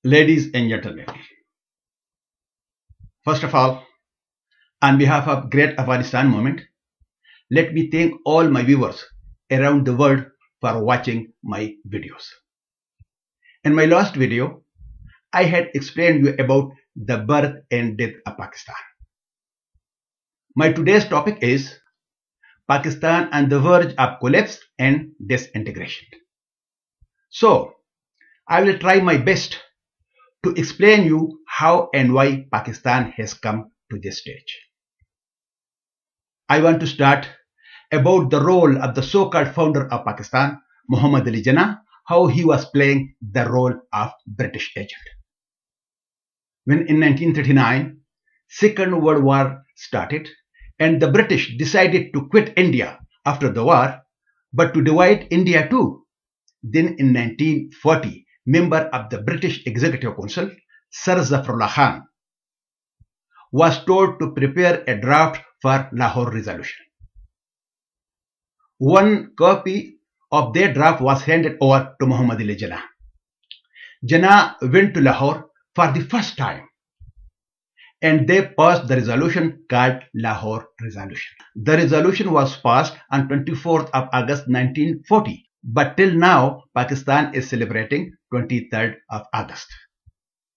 Ladies and gentlemen, first of all, on behalf of Great Afghanistan Movement, let me thank all my viewers around the world for watching my videos. In my last video, I had explained you about the birth and death of Pakistan. My today's topic is Pakistan on the verge of collapse and disintegration. So, I will try my best to explain you how and why Pakistan has come to this stage. I want to start about the role of the so-called founder of Pakistan, Muhammad Ali Jinnah, how he was playing the role of British agent. When in 1939, Second World War started and the British decided to quit India after the war, but to divide India too. Then in 1940, member of the British Executive Council, Sir Zafrullah Khan, was told to prepare a draft for Lahore Resolution. One copy of their draft was handed over to Muhammad Ali Jinnah. Jinnah went to Lahore for the first time and they passed the resolution called Lahore Resolution. The resolution was passed on 24th of August 1940, but till now Pakistan is celebrating 23rd of August.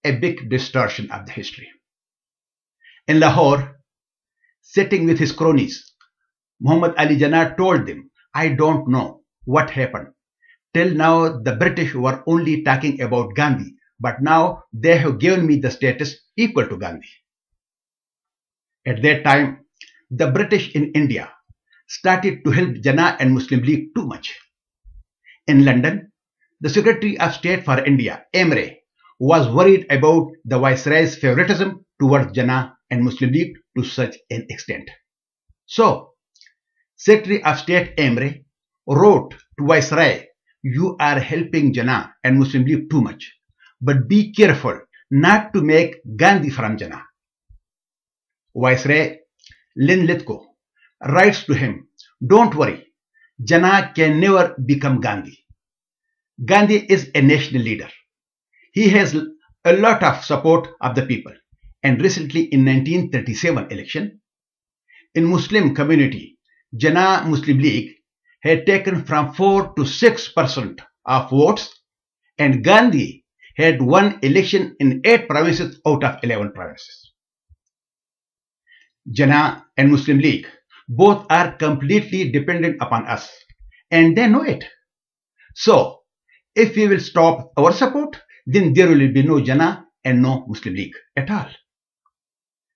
A big distortion of the history. In Lahore, sitting with his cronies, Muhammad Ali Jinnah told them, I don't know what happened. Till now the British were only talking about Gandhi, but now they have given me the status equal to Gandhi. At that time, the British in India started to help Jinnah and Muslim League too much. In London, the Secretary of State for India, Emre, was worried about the Viceroy's favoritism towards Jinnah and Muslim League to such an extent. So, Secretary of State Emre wrote to Viceroy, you are helping Jinnah and Muslim League too much, but be careful not to make Gandhi from Jinnah. Viceroy Linlithgow writes to him, don't worry, Jinnah can never become Gandhi. Gandhi is a national leader. He has a lot of support of the people. And recently in 1937 election, in Muslim community, Jinnah Muslim League had taken from 4 to 6% of votes and Gandhi had won election in 8 provinces out of 11 provinces. Jinnah and Muslim League both are completely dependent upon us and they know it. So, if we will stop our support, then there will be no Jinnah and no Muslim League at all.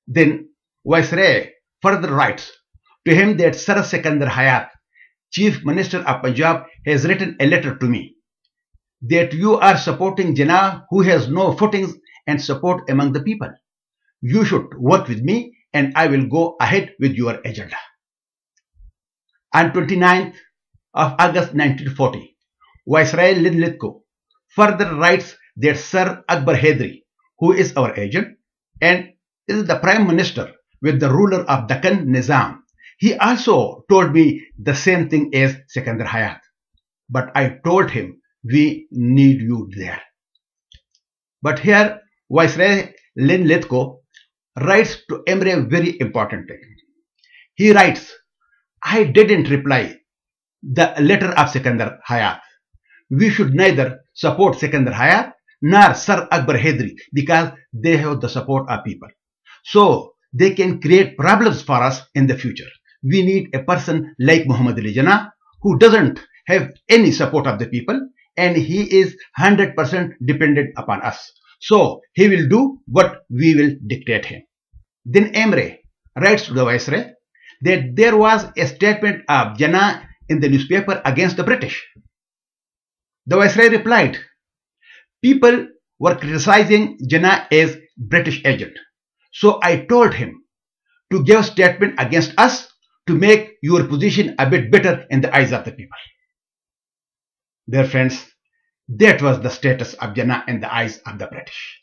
Then Viceroy further writes to him that Sir Sikandar Hayat, Chief Minister of Punjab, has written a letter to me that you are supporting Jinnah who has no footings and support among the people. You should work with me and I will go ahead with your agenda. On 29th of August 1940, Viceroy Linlithgow further writes that Sir Akbar Hydari, who is our agent and is the Prime Minister with the ruler of Deccan Nizam, he also told me the same thing as Sikandar Hayat. But I told him, we need you there. But here, Viceroy Linlithgow writes to Emre a very important thing. He writes, I didn't reply the letter of Sikandar Hayat. We should neither support Sikandar Hayat nor Sir Akbar Hydari because they have the support of people. So they can create problems for us in the future. We need a person like Muhammad Ali Jinnah who doesn't have any support of the people and he is 100% dependent upon us. So he will do what we will dictate him. Then Emre writes to the Viceroy that there was a statement of Jinnah in the newspaper against the British. The Viceroy replied, people were criticizing Jinnah as British agent. So I told him to give a statement against us to make your position a bit better in the eyes of the people. Dear friends, that was the status of Jinnah in the eyes of the British.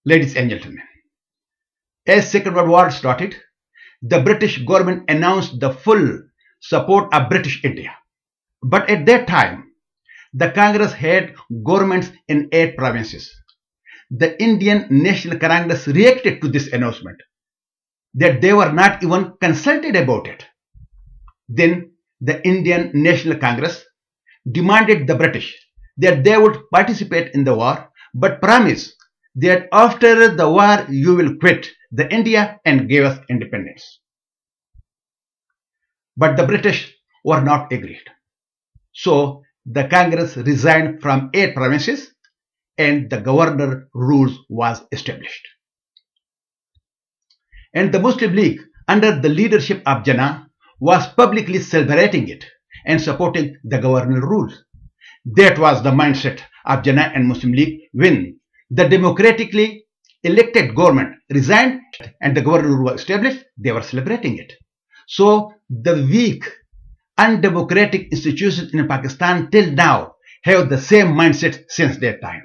Ladies and gentlemen, as Second World War started, the British government announced the full support of British India. But at that time, the Congress had governments in 8 provinces. the Indian National Congress reacted to this announcement, that they were not even consulted about it. Then the Indian National Congress demanded the British that they would participate in the war, but promise that after the war you will quit the India and give us independence. But the British were not agreed. So the Congress resigned from 8 provinces and the governor rules was established. And the Muslim League, under the leadership of Jinnah, was publicly celebrating it and supporting the governor rules. That was the mindset of Jinnah and Muslim League when the democratically elected government resigned and the governor rule was established. They were celebrating it. So the weak, undemocratic institutions in Pakistan till now have the same mindset since that time.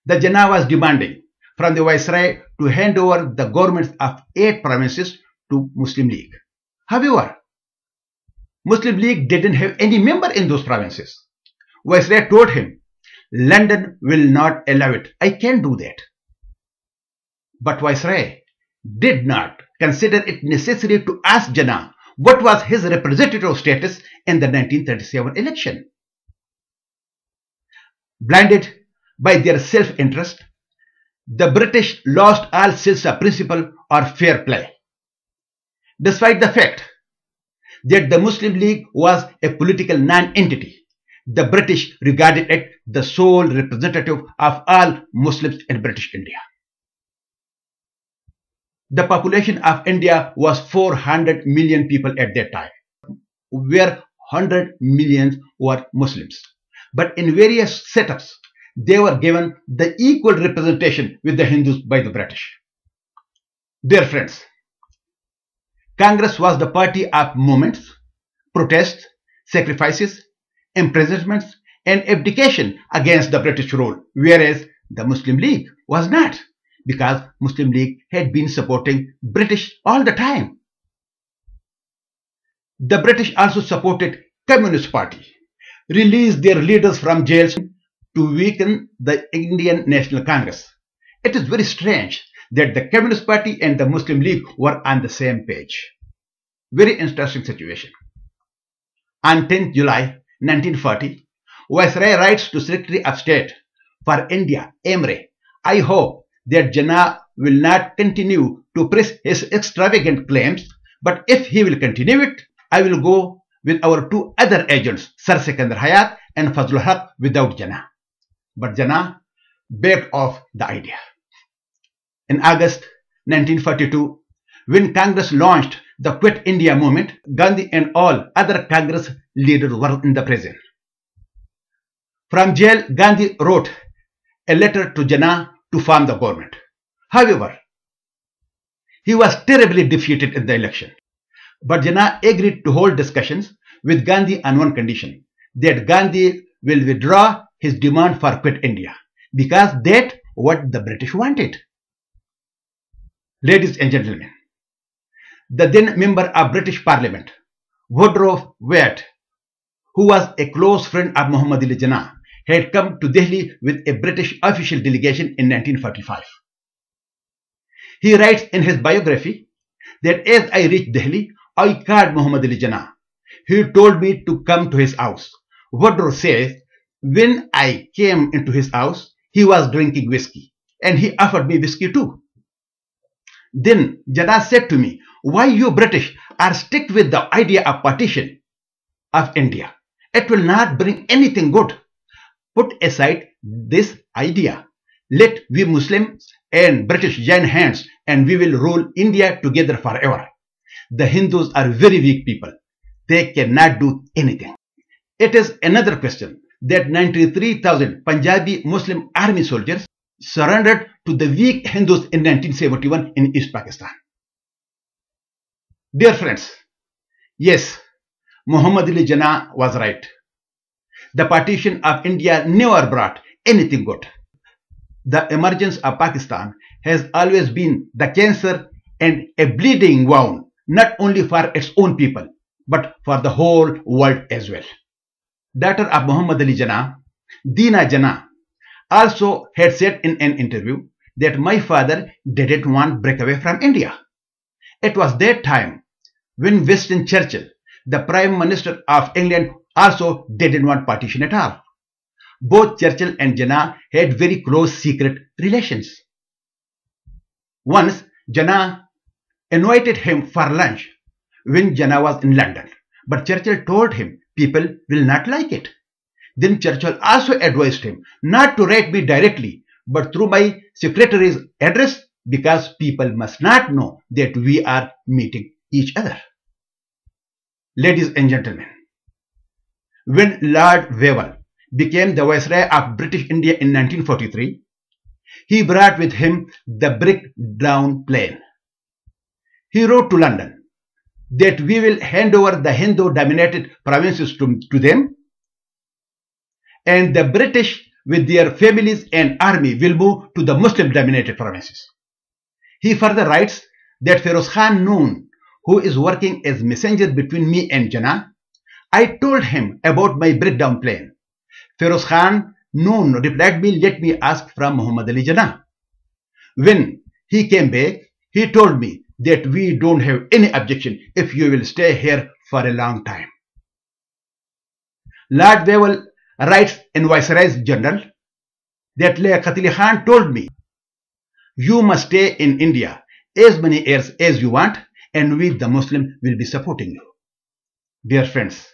The Jinnah was demanding from the Viceroy to hand over the governments of 8 provinces to Muslim League. However, Muslim League didn't have any member in those provinces. Viceroy told him, London will not allow it. I can't do that. But Viceroy did not consider it necessary to ask Jinnah what was his representative status in the 1937 election. Blinded by their self-interest, the British lost all sense of principle or fair play. Despite the fact that the Muslim League was a political non-entity, the British regarded it the sole representative of all Muslims in British India. The population of India was 400 million people at that time, where 100 million were Muslims. But in various setups, they were given the equal representation with the Hindus by the British. Dear friends, Congress was the party of movements, protests, sacrifices, imprisonments, and abdication against the British rule, whereas the Muslim League was not, because Muslim League had been supporting British all the time. The British also supported Communist Party, released their leaders from jails to weaken the Indian National Congress. It is very strange that the Communist Party and the Muslim League were on the same page. Very interesting situation. On 10th July 1940, Viceroy writes to Secretary of State for India, Emre, I hope that Jinnah will not continue to press his extravagant claims, but if he will continue it, I will go with our 2 other agents, Sir Sikandar Hayat and Fazlul Haq, without Jinnah. But Jinnah backed off the idea. In August 1942, when Congress launched the Quit India movement, Gandhi and all other Congress leaders were in the prison. From jail, Gandhi wrote a letter to Jinnah to form the government. However, he was terribly defeated in the election. But Jinnah agreed to hold discussions with Gandhi on one condition, that Gandhi will withdraw his demand for Quit India, because that's what the British wanted. Ladies and gentlemen, the then member of British Parliament, Woodrow Wilson, who was a close friend of Muhammad Ali Jinnah, had come to Delhi with a British official delegation in 1945. He writes in his biography that as I reached Delhi, I called Muhammad Ali Jinnah. He told me to come to his house. Woodrow says, when I came into his house, he was drinking whiskey and he offered me whiskey too. Then Jinnah said to me, why you British are stick with the idea of partition of India? It will not bring anything good. Put aside this idea. Let we Muslims and British join hands and we will rule India together forever. The Hindus are very weak people. They cannot do anything. It is another question that 93,000 Punjabi Muslim army soldiers surrendered to the weak Hindus in 1971 in East Pakistan. Dear friends, yes, Muhammad Ali Jinnah was right. The partition of India never brought anything good. The emergence of Pakistan has always been the cancer and a bleeding wound, not only for its own people, but for the whole world as well. Daughter of Muhammad Ali Jinnah, Deena Jinnah, also had said in an interview that my father didn't want breakaway from India. It was that time when Winston Churchill, the Prime Minister of England, also didn't want partition at all. Both Churchill and Jinnah had very close secret relations. Once, Jinnah invited him for lunch when Jinnah was in London, but Churchill told him people will not like it. Then Churchill also advised him not to write me directly, but through my secretary's address, because people must not know that we are meeting each other. Ladies and gentlemen, when Lord Wavell became the Viceroy of British India in 1943, he brought with him the brick-down plane. He wrote to London that we will hand over the Hindu-dominated provinces to them, and the British with their families and army will move to the Muslim-dominated provinces. He further writes that Feroz Khan Noon, who is working as messenger between me and Jinnah, I told him about my breakdown plan. Feroz Khan Noon replied me, let me ask from Muhammad Ali Jinnah. When he came back, he told me that we don't have any objection if you will stay here for a long time. Lord Wavell writes in Viceroy's Journal that Liaquat Ali Khan told me, you must stay in India as many years as you want, and we the Muslim will be supporting you. Dear friends,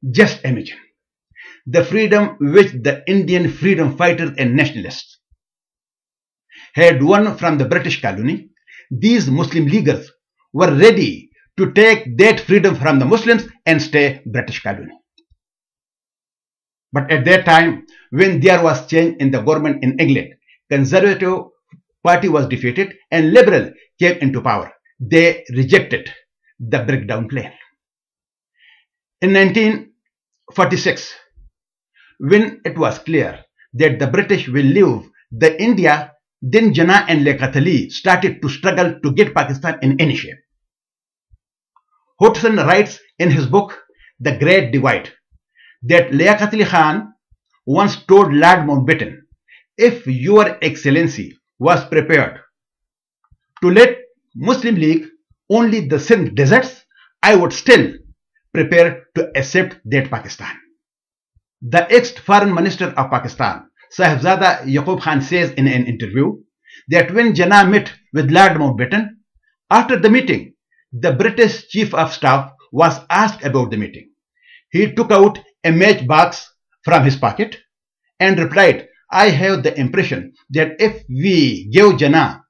just imagine the freedom which the Indian freedom fighters and nationalists had won from the British colony. These Muslim leaguers were ready to take that freedom from the Muslims and stay British colony. But at that time, when there was change in the government in England, Conservative Party was defeated and Liberal came into power. They rejected the breakdown plan. In 1946, when it was clear that the British will leave the India, then Jinnah and Liaquat Ali started to struggle to get Pakistan in any shape. Hodgson writes in his book, The Great Divide, that Liaquat Ali Khan once told Lord Mountbatten, if Your Excellency was prepared to let Muslim League only the Sindh deserts, I would still prepare to accept that Pakistan. The ex-Foreign Minister of Pakistan, Sahibzada Yaqub Khan, says in an interview that when Jinnah met with Lord Mountbatten, after the meeting, the British Chief of Staff was asked about the meeting. He took out a matchbox from his pocket and replied, I have the impression that if we give Jinnah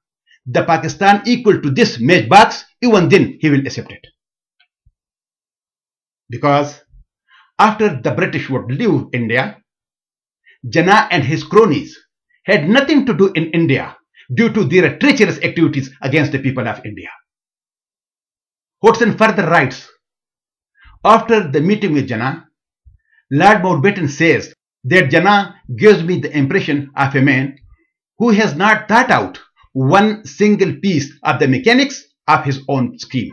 the Pakistan equal to this matchbox, even then he will accept it. Because after the British would leave India, Jinnah and his cronies had nothing to do in India due to their treacherous activities against the people of India. Hodgson further writes, after the meeting with Jinnah, Lord Mountbatten says that Jinnah gives me the impression of a man who has not thought out one single piece of the mechanics of his own scheme.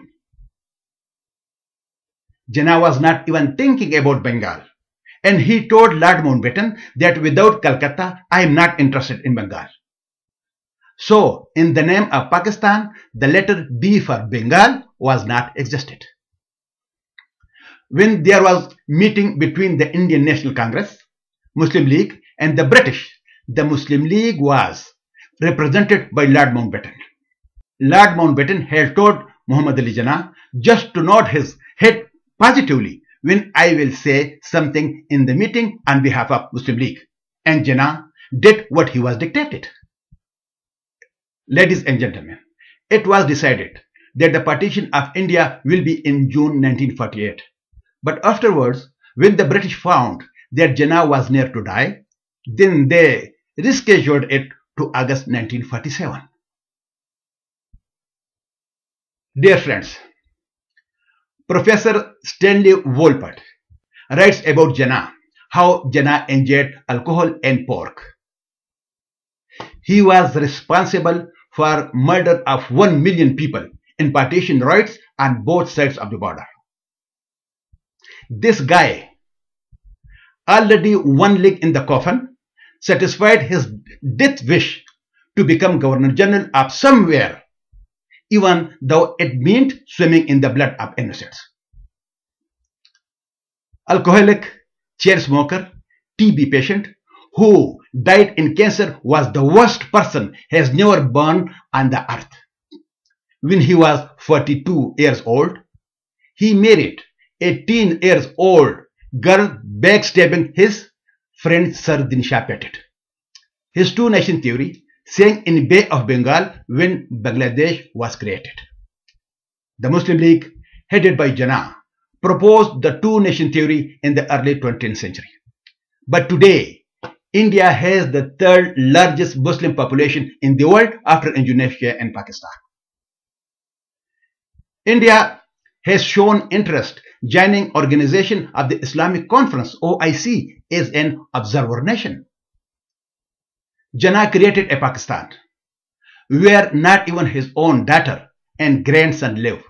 Jinnah was not even thinking about Bengal, and he told Lord Mountbatten that without Calcutta, I am not interested in Bengal. So, in the name of Pakistan, the letter B for Bengal was not existed. When there was meeting between the Indian National Congress, Muslim League and the British, the Muslim League was represented by Lord Mountbatten. Lord Mountbatten had told Muhammad Ali Jinnah just to nod his head positively when I will say something in the meeting on behalf of Muslim League, and Jinnah did what he was dictated. Ladies and gentlemen, it was decided that the partition of India will be in June 1948. But afterwards, when the British found that Jinnah was near to die, then they rescheduled it to August 1947. Dear friends, Professor Stanley Wolpert writes about Jinnah, how Jinnah enjoyed alcohol and pork. He was responsible for murder of 1 million people in partition riots on both sides of the border. This guy, already one leg in the coffin, satisfied his death wish to become Governor General of somewhere, even though it meant swimming in the blood of innocents. Alcoholic, chair smoker, TB patient who died in cancer was the worst person has never born on the earth. When he was 42 years old, he married a 18 years old girl, backstabbing his friend Sir Dinsha Petit. His two-nation theory sang in Bay of Bengal when Bangladesh was created. The Muslim League, headed by Jinnah, proposed the two-nation theory in the early 20th century. But today, India has the third largest Muslim population in the world after Indonesia and Pakistan. India has shown interest joining Organization of the Islamic Conference (OIC) as an observer nation. Jinnah created a Pakistan where not even his own daughter and grandson live.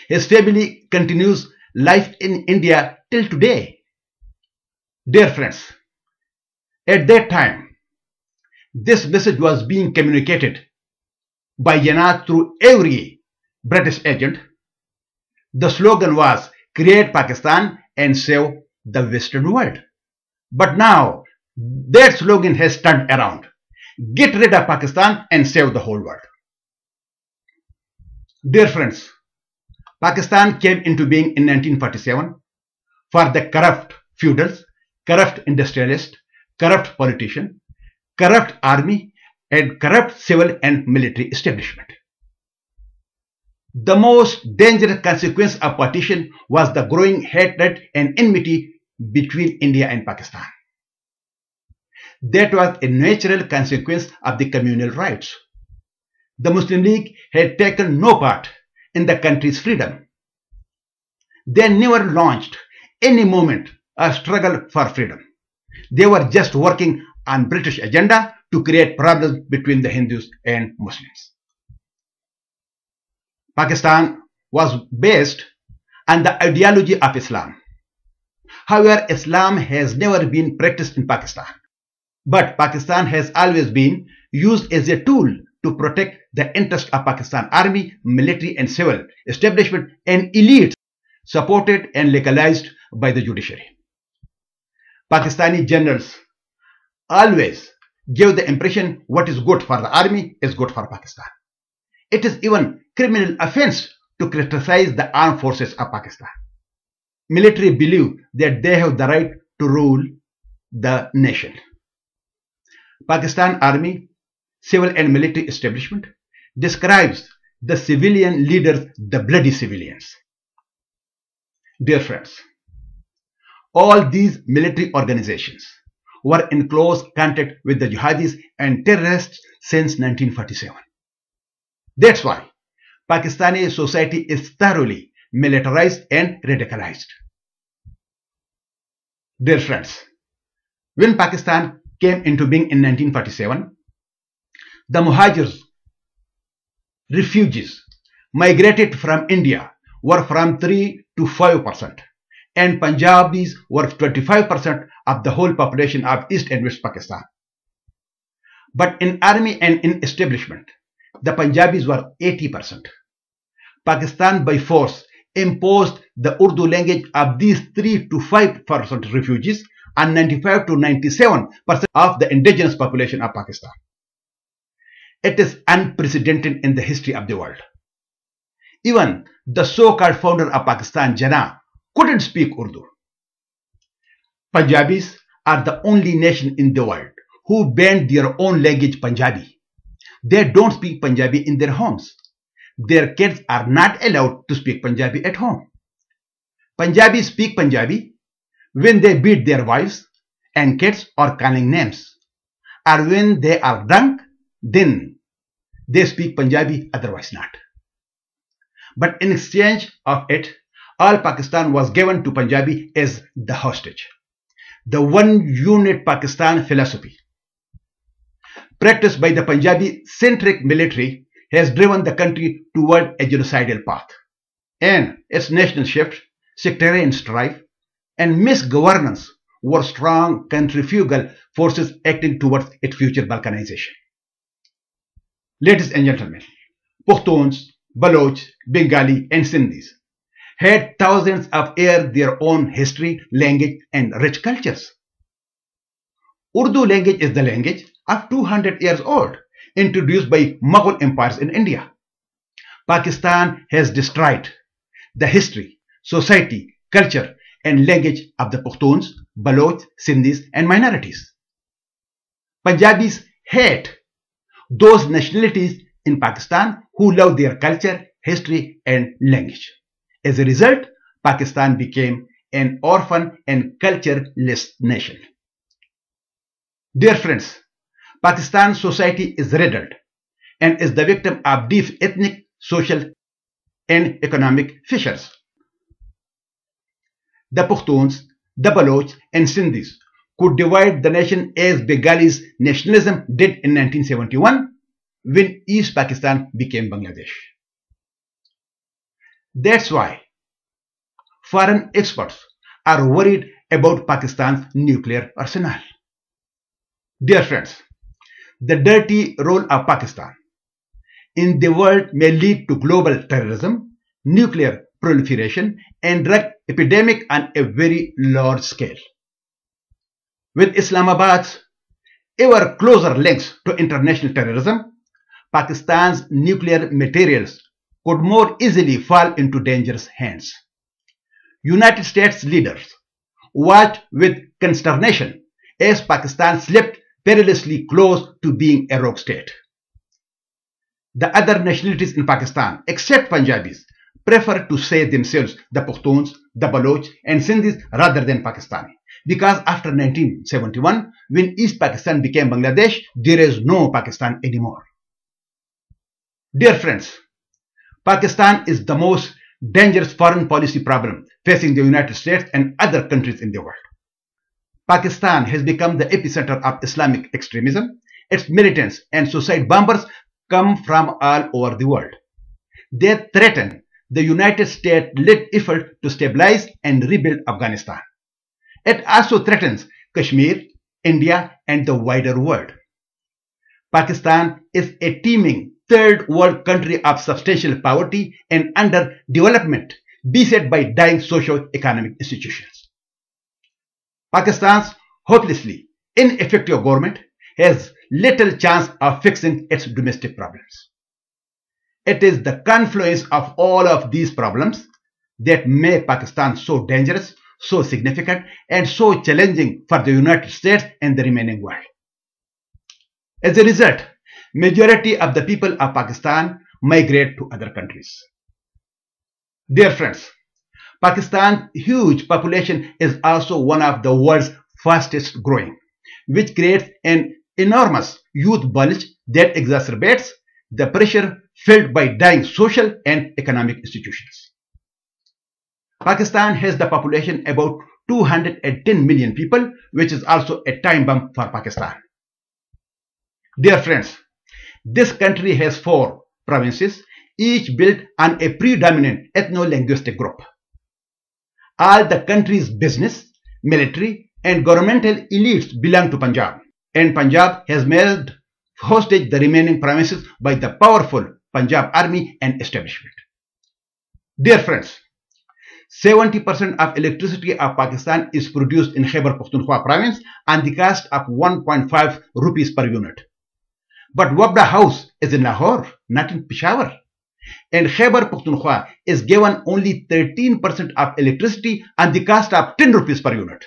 His family continues life in India till today. Dear friends, at that time, this message was being communicated by Jinnah through every British agent. The slogan was "Create Pakistan and save the Western world." But now, that slogan has turned around. Get rid of Pakistan and save the whole world. Dear friends, Pakistan came into being in 1947 for the corrupt feudals, corrupt industrialists, corrupt politicians, corrupt army, and corrupt civil and military establishment. The most dangerous consequence of partition was the growing hatred and enmity between India and Pakistan. That was a natural consequence of the communal rights. The Muslim League had taken no part in the country's freedom. They never launched any movement or struggle for freedom. They were just working on British agenda to create problems between the Hindus and Muslims. Pakistan was based on the ideology of Islam. However, Islam has never been practiced in Pakistan. But Pakistan has always been used as a tool to protect the interest of Pakistan army, military and civil establishment and elites supported and legalized by the judiciary. Pakistani generals always gave the impression what is good for the army is good for Pakistan. It is even criminal offense to criticize the armed forces of Pakistan. Military believe that they have the right to rule the nation. Pakistan army, civil and military establishment describes the civilian leaders the bloody civilians. Dear friends, all these military organizations were in close contact with the jihadis and terrorists since 1947. That's why Pakistani society is thoroughly militarized and radicalized. Dear friends, when Pakistan came into being in 1947, the Muhajirs, refugees, migrated from India were from 3 to 5%, and Punjabis were 25% of the whole population of East and West Pakistan. But in army and in establishment, the Punjabis were 80%. Pakistan by force imposed the Urdu language of these 3 to 5% refugees and 95 to 97% of the indigenous population of Pakistan. It is unprecedented in the history of the world. Even the so-called founder of Pakistan, Jinnah, couldn't speak Urdu. Punjabis are the only nation in the world who banned their own language, Punjabi. They don't speak Punjabi in their homes. Their kids are not allowed to speak Punjabi at home. Punjabis speak Punjabi when they beat their wives and kids or calling names, or when they are drunk, then they speak Punjabi, otherwise not. But in exchange of it, all Pakistan was given to Punjabi as the hostage. The one unit Pakistan philosophy, practiced by the Punjabi-centric military, has driven the country toward a genocidal path, and its national shift, sectarian strife, and misgovernance were strong centrifugal forces acting towards its future balkanization. Ladies and gentlemen, Pashtuns, Baloch, Bengali, and Sindhis had thousands of years their own history, language, and rich cultures. Urdu language is the language of 200 years old, introduced by Mughal empires in India. Pakistan has destroyed the history, society, culture, and language of the Pashtuns, Baloch, Sindhis, and minorities. Punjabis hate those nationalities in Pakistan who love their culture, history, and language. As a result, Pakistan became an orphan and cultureless nation. Dear friends, Pakistan's society is riddled and is the victim of deep ethnic, social, and economic fissures. The Pashtuns, the Baloch, and Sindhis could divide the nation as Bengalis nationalism did in 1971 when East Pakistan became Bangladesh. That's why foreign experts are worried about Pakistan's nuclear arsenal. Dear friends, the dirty role of Pakistan in the world may lead to global terrorism, nuclear proliferation, and drug epidemic on a very large scale. With Islamabad's ever closer links to international terrorism, Pakistan's nuclear materials could more easily fall into dangerous hands. United States leaders watched with consternation as Pakistan slipped perilously close to being a rogue state. The other nationalities in Pakistan, except Punjabis, prefer to say themselves the Pashtuns, the Baloch, and Sindhis rather than Pakistani. Because after 1971, when East Pakistan became Bangladesh, there is no Pakistan anymore. Dear friends, Pakistan is the most dangerous foreign policy problem facing the United States and other countries in the world. Pakistan has become the epicenter of Islamic extremism. Its militants and suicide bombers come from all over the world. They threaten the United States-led effort to stabilize and rebuild Afghanistan. It also threatens Kashmir, India, and the wider world. Pakistan is a teeming third world country of substantial poverty and underdevelopment, beset by dying socio-economic institutions. Pakistan's hopelessly ineffective government has little chance of fixing its domestic problems. It is the confluence of all of these problems that make Pakistan so dangerous, so significant, and so challenging for the United States and the remaining world. As a result, majority of the people of Pakistan migrate to other countries. Dear friends, Pakistan's huge population is also one of the world's fastest growing, which creates an enormous youth bulge that exacerbates the pressure felt by dying social and economic institutions. Pakistan has the population about 210 million people, which is also a time bomb for Pakistan. Dear friends, this country has 4 provinces, each built on a predominant ethno-linguistic group. All the country's business, military, and governmental elites belong to Punjab, and Punjab has made hostage the remaining provinces by the powerful Punjab army and establishment. Dear friends, 70% of electricity of Pakistan is produced in Khyber Pakhtunkhwa province on the cost of 1.5 rupees per unit. But Wabda House is in Lahore, not in Peshawar. And Khyber Pakhtunkhwa is given only 13% of electricity on the cost of 10 rupees per unit.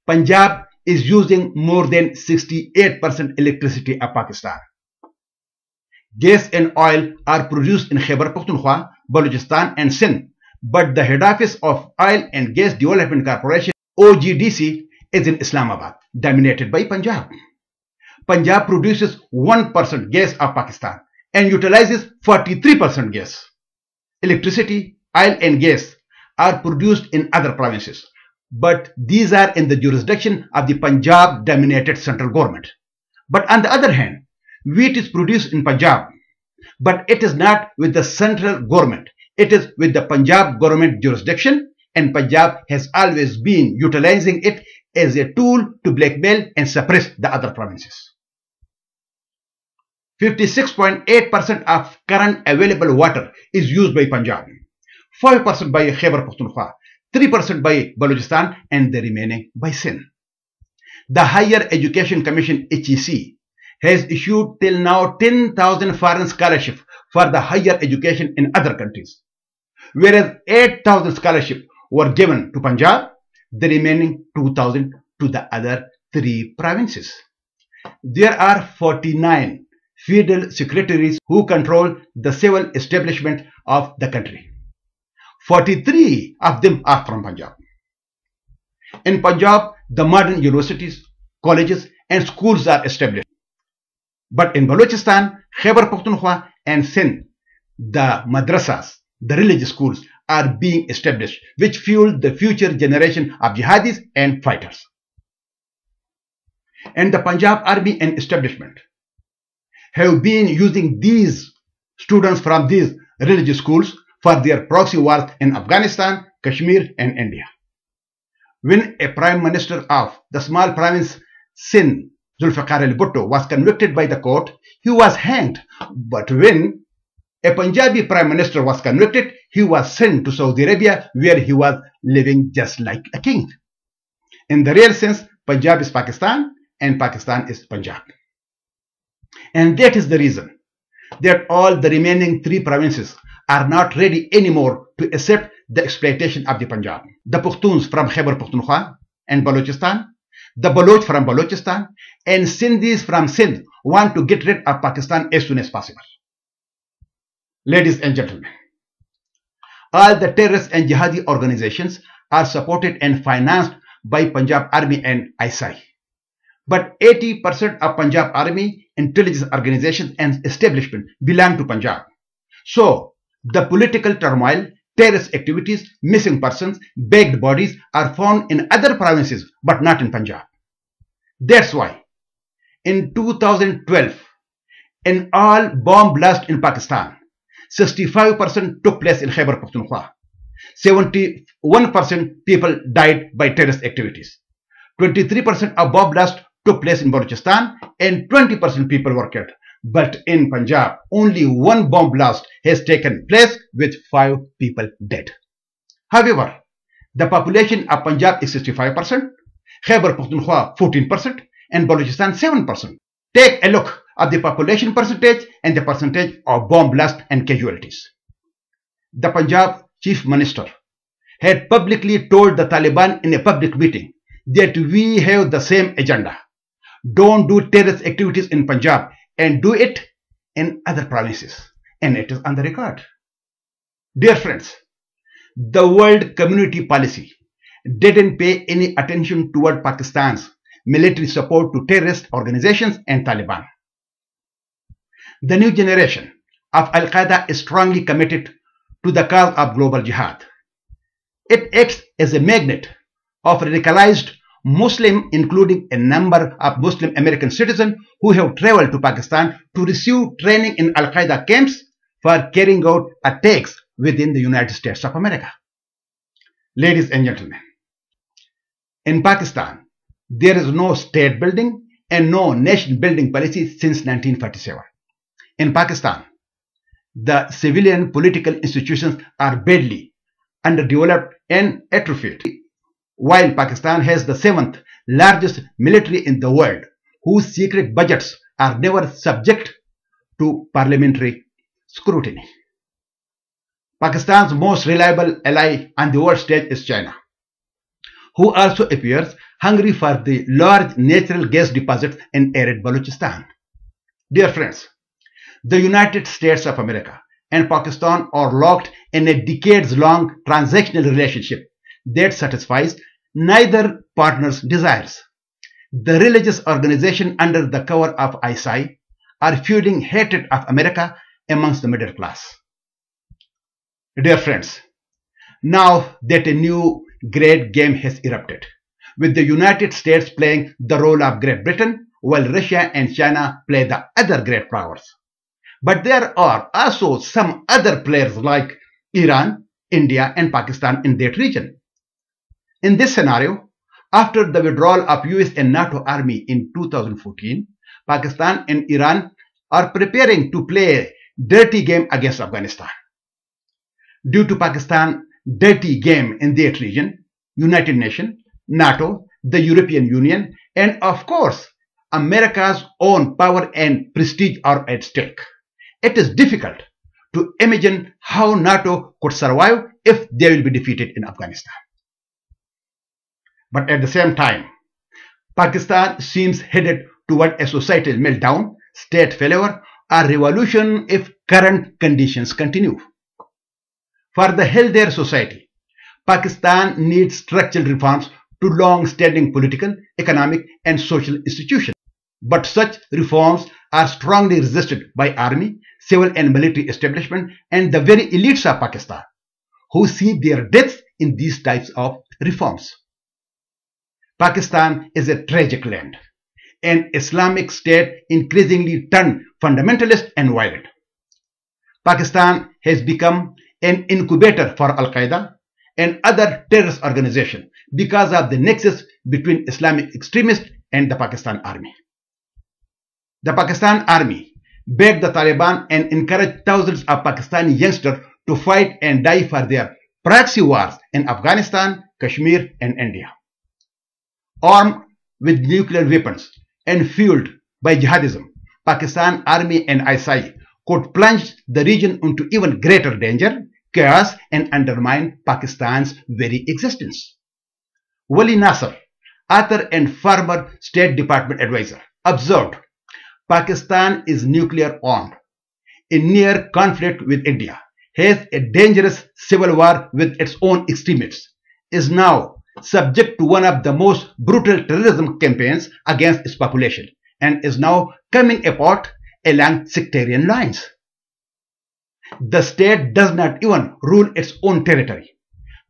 Punjab is using more than 68% electricity of Pakistan. Gas and oil are produced in Khyber Pakhtunkhwa, Balochistan, and Sindh, but the head office of Oil and Gas Development Corporation (OGDC) is in Islamabad, dominated by Punjab. Punjab produces 1% gas of Pakistan and utilizes 43% gas. Electricity, oil, and gas are produced in other provinces, but these are in the jurisdiction of the Punjab-dominated central government. But on the other hand, wheat is produced in Punjab, but it is not with the central government. It is with the Punjab government jurisdiction, and Punjab has always been utilizing it as a tool to blackmail and suppress the other provinces. 56.8% of current available water is used by Punjab, 5% by Khyber Pakhtunkhwa, 3% by Balochistan, and the remaining by Sindh. The Higher Education Commission HEC has issued till now 10,000 foreign scholarships for the higher education in other countries, whereas 8,000 scholarships were given to Punjab, the remaining 2,000 to the other 3 provinces. There are 49 federal secretaries who control the civil establishment of the country. 43 of them are from Punjab. In Punjab, the modern universities, colleges, and schools are established. But in Balochistan, Khyber Pakhtunkhwa, and Sindh, the madrasas, the religious schools, are being established, which fuel the future generation of jihadis and fighters. And the Punjab Army and establishment have been using these students from these religious schools for their proxy wars in Afghanistan, Kashmir, and India. When a prime minister of the small province Sindh, Zulfikar Ali Bhutto, was convicted by the court, he was hanged. But when a Punjabi prime minister was convicted, he was sent to Saudi Arabia, where he was living just like a king. In the real sense, Punjab is Pakistan and Pakistan is Punjab. And that is the reason that all the remaining 3 provinces are not ready anymore to accept the exploitation of the Punjab. The Pashtuns from Khyber Pakhtunkhwa and Balochistan, the Baloch from Balochistan, and Sindhis from Sindh want to get rid of Pakistan as soon as possible. Ladies and gentlemen, all the terrorist and jihadi organizations are supported and financed by Punjab Army and ISI. But 80% of Punjab Army intelligence organizations and establishment belong to Punjab. So, the political turmoil, terrorist activities, missing persons, baked bodies are found in other provinces but not in Punjab. That's why in 2012, in all bomb blast in Pakistan, 65% took place in Khyber Pakhtunkhwa. 71% people died by terrorist activities. 23% of bomb blast took place in Balochistan and 20% people were killed. But in Punjab, only 1 bomb blast has taken place with 5 people dead. However, the population of Punjab is 65%, Khyber Pakhtunkhwa 14%, and Balochistan 7%. Take a look at the population percentage and the percentage of bomb blast and casualties. The Punjab Chief Minister had publicly told the Taliban in a public meeting that we have the same agenda. Don't do terrorist activities in Punjab and do it in other provinces. And it is on the record. Dear friends, the world community policy didn't pay any attention toward Pakistan's military support to terrorist organizations and Taliban. The new generation of Al-Qaeda is strongly committed to the cause of global jihad. It acts as a magnet of radicalized Muslims, including a number of Muslim American citizens who have traveled to Pakistan to receive training in Al-Qaeda camps for carrying out attacks within the United States of America. Ladies and gentlemen, in Pakistan, there is no state building and no nation building policy since 1947. In Pakistan, the civilian political institutions are badly underdeveloped and atrophied, while Pakistan has the 7th largest military in the world, whose secret budgets are never subject to parliamentary scrutiny. Pakistan's most reliable ally on the world stage is China, who also appears hungry for the large natural gas deposits in arid Balochistan. Dear friends, the United States of America and Pakistan are locked in a decades-long transactional relationship that satisfies neither partner's desires. The religious organization under the cover of ISI are fueling hatred of America amongst the middle class. Dear friends, now that a new great game has erupted, with the United States playing the role of Great Britain, while Russia and China play the other great powers. But there are also some other players like Iran, India, and Pakistan in that region. In this scenario, after the withdrawal of US and NATO army in 2014, Pakistan and Iran are preparing to play a dirty game against Afghanistan. Due to Pakistan's dirty game in that region, United Nations, NATO, the European Union, and of course, America's own power and prestige are at stake. It is difficult to imagine how NATO could survive if they will be defeated in Afghanistan. But at the same time, Pakistan seems headed toward a societal meltdown, state failure, or revolution if current conditions continue. For the healthier society, Pakistan needs structural reforms to long-standing political, economic, and social institutions. But such reforms are strongly resisted by army, civil and military establishment, and the very elites of Pakistan, who see their deaths in these types of reforms. Pakistan is a tragic land. An Islamic state increasingly turned fundamentalist and violent. Pakistan has become an incubator for Al-Qaeda and other terrorist organizations because of the nexus between Islamic extremists and the Pakistan army. The Pakistan army backed the Taliban and encouraged thousands of Pakistani youngsters to fight and die for their proxy wars in Afghanistan, Kashmir, and India. Armed with nuclear weapons and fueled by jihadism, Pakistan army and ISI could plunge the region into even greater danger, chaos, and undermine Pakistan's very existence. Wali Nasser, author and former State Department advisor, observed, Pakistan is nuclear armed, in near conflict with India, has a dangerous civil war with its own extremists, is now subject to one of the most brutal terrorism campaigns against its population, and is now coming apart along sectarian lines. The state does not even rule its own territory.